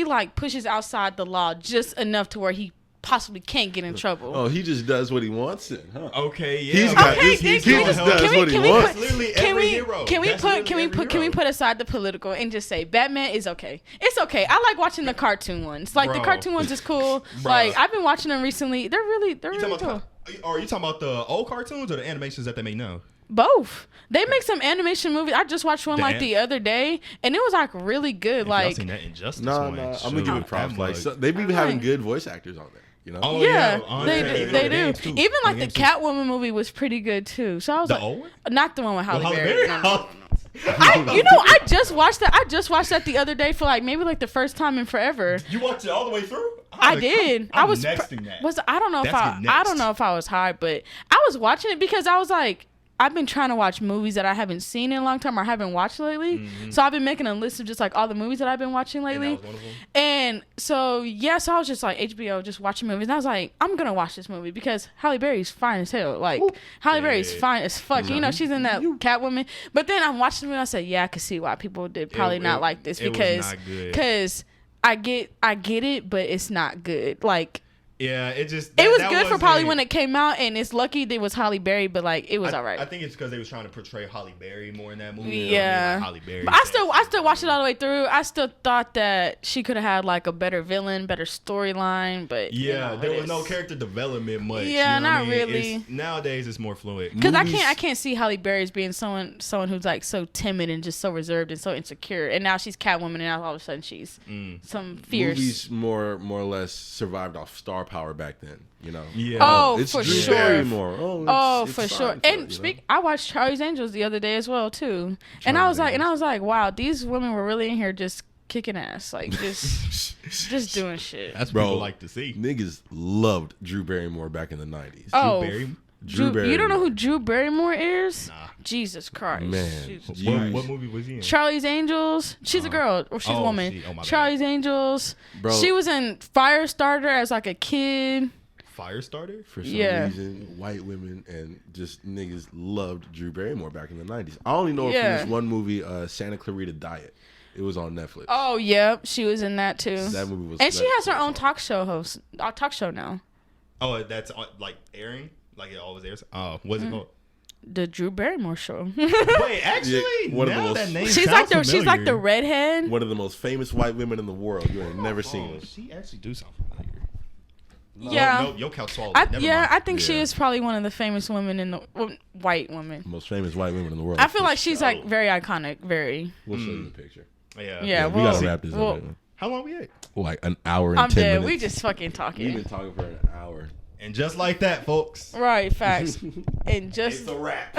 like pushes outside the law just enough to where he possibly can't get in trouble. Oh, he just does what he wants then, huh? Okay, yeah. He's got this. then He can we- just does can we- what he can we wants. put- Literally Can every we hero. can we That's put literally can we every put can we hero. put aside the political and just say Batman is okay? It's okay. I like watching the cartoon ones. Like the Bro. cartoon ones is cool. Bro. Like I've been watching them recently. They're really You talking cool. about? Are you talking about the old cartoons or the animations that they make now? Both. They make some animation movies. I just watched one like the other day, and it was like really good. Y'all like seen that Injustice No, one? I'm gonna give it props. Like they be having good voice actors on there. You know. Oh, yeah, Andre, they do. game too. Even like the Game too. Catwoman movie was pretty good too. So I was The like, old one? not the one with Halle Halle Berry. Berry? No, no. I just watched that. I just watched that the other day for like maybe like the first time in forever. You watched it all the way through? I did. I'm I was nexting that. I don't know if That's I getting I next. don't know if I was high, but I was watching it because I was like I've been trying to watch movies that I haven't seen in a long time or haven't watched lately. So I've been making a list of just like all the movies that I've been watching lately. And that was one of them? And so so I was just like HBO, just watching movies, and I was like, I'm gonna watch this movie because Halle Berry's fine as hell. Like Halle Berry's fine as fuck. You know, she's in that Catwoman. But then I'm watching the movie, and I said, yeah, I could see why people did probably not like this it was because not good. I get it, but it's not good. Like Yeah, it just It was good for probably when it came out, and it's lucky it was Halle Berry, but like it was alright. I think it's because they was trying to portray Halle Berry more in that movie. Yeah, Halle Berry. But I still watched it all the way through. I still thought that she could have had like a better villain, better storyline, but yeah, there was no character development much. Yeah, you know not really. Nowadays, it's more fluid. Because I can't see Halle Berry as being someone who's like so timid and just so reserved and so insecure, and now she's Catwoman, and now all of a sudden she's some fierce. Movies more or less survived off star power back then. You know. Yeah. Oh, it's for Drew sure. Barrymore. Oh, it's for fine sure. for And it, you know? I watched Charlie's Angels the other day as well too, and I was like, wow, these women were really in here just kicking ass, like just doing shit. That's what Bro, people like to see. Niggas loved Drew Barrymore back in the 90s. Oh, Drew Barrymore. You don't know who Drew Barrymore is? Nah. Jesus Christ. Man. Jesus Jeez. Christ. What movie was he in? Charlie's Angels. She's a girl, or she's a woman. Oh, my bad. Charlie's Angels. Bro. She was in Firestarter as like a kid. Firestarter? For some Yeah. reason, white women and just niggas loved Drew Barrymore back in the 90s. I only know her Yeah. from this one movie, Santa Clarita Diet. It was on Netflix. Oh, yep. She was in that too. That movie was. And she has her own talk. talk show now. Oh, that's like airing? Like it always airs? Oh, what's it called? The Drew Barrymore Show. Wait, actually, Yeah, one of the now most- that name she's sounds like the familiar. redhead. One of the most famous white women in the world. You ain't never seen Oh, it. she actually do sound familiar. Yeah. No, your couch swallowed. Never mind. I think she Yeah. is probably one of the famous women white women. Most famous white women in the world. I feel For like she's sure. like very iconic. Very. We'll show you the picture. Yeah. Yeah. we gotta well, wrap this well, up. How long we at? Like an hour and I'm 10 dead. minutes. We just fucking We've talking. been talking for an hour. And just like that, folks. Right. Facts. And just. a wrap.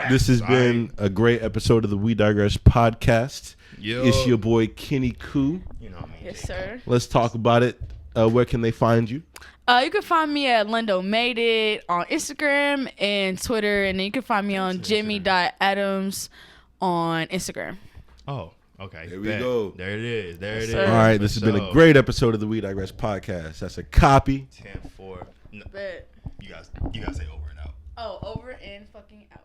This has been a great episode of the We Digress podcast. Yo. It's your boy Kenny Koo. You know what I mean? Yes, sir. Let's talk about it. Where can they find you? You can find me at Lindo Made It on Instagram and Twitter, and then you can find me on gemi.adams on Instagram. Oh, okay. There we Bet. go. There it is. There it is. sir. All right, For this has been a sure. great episode of the We Digress podcast. That's a copy. 10-4. No, But you guys say over and out. over and fucking out.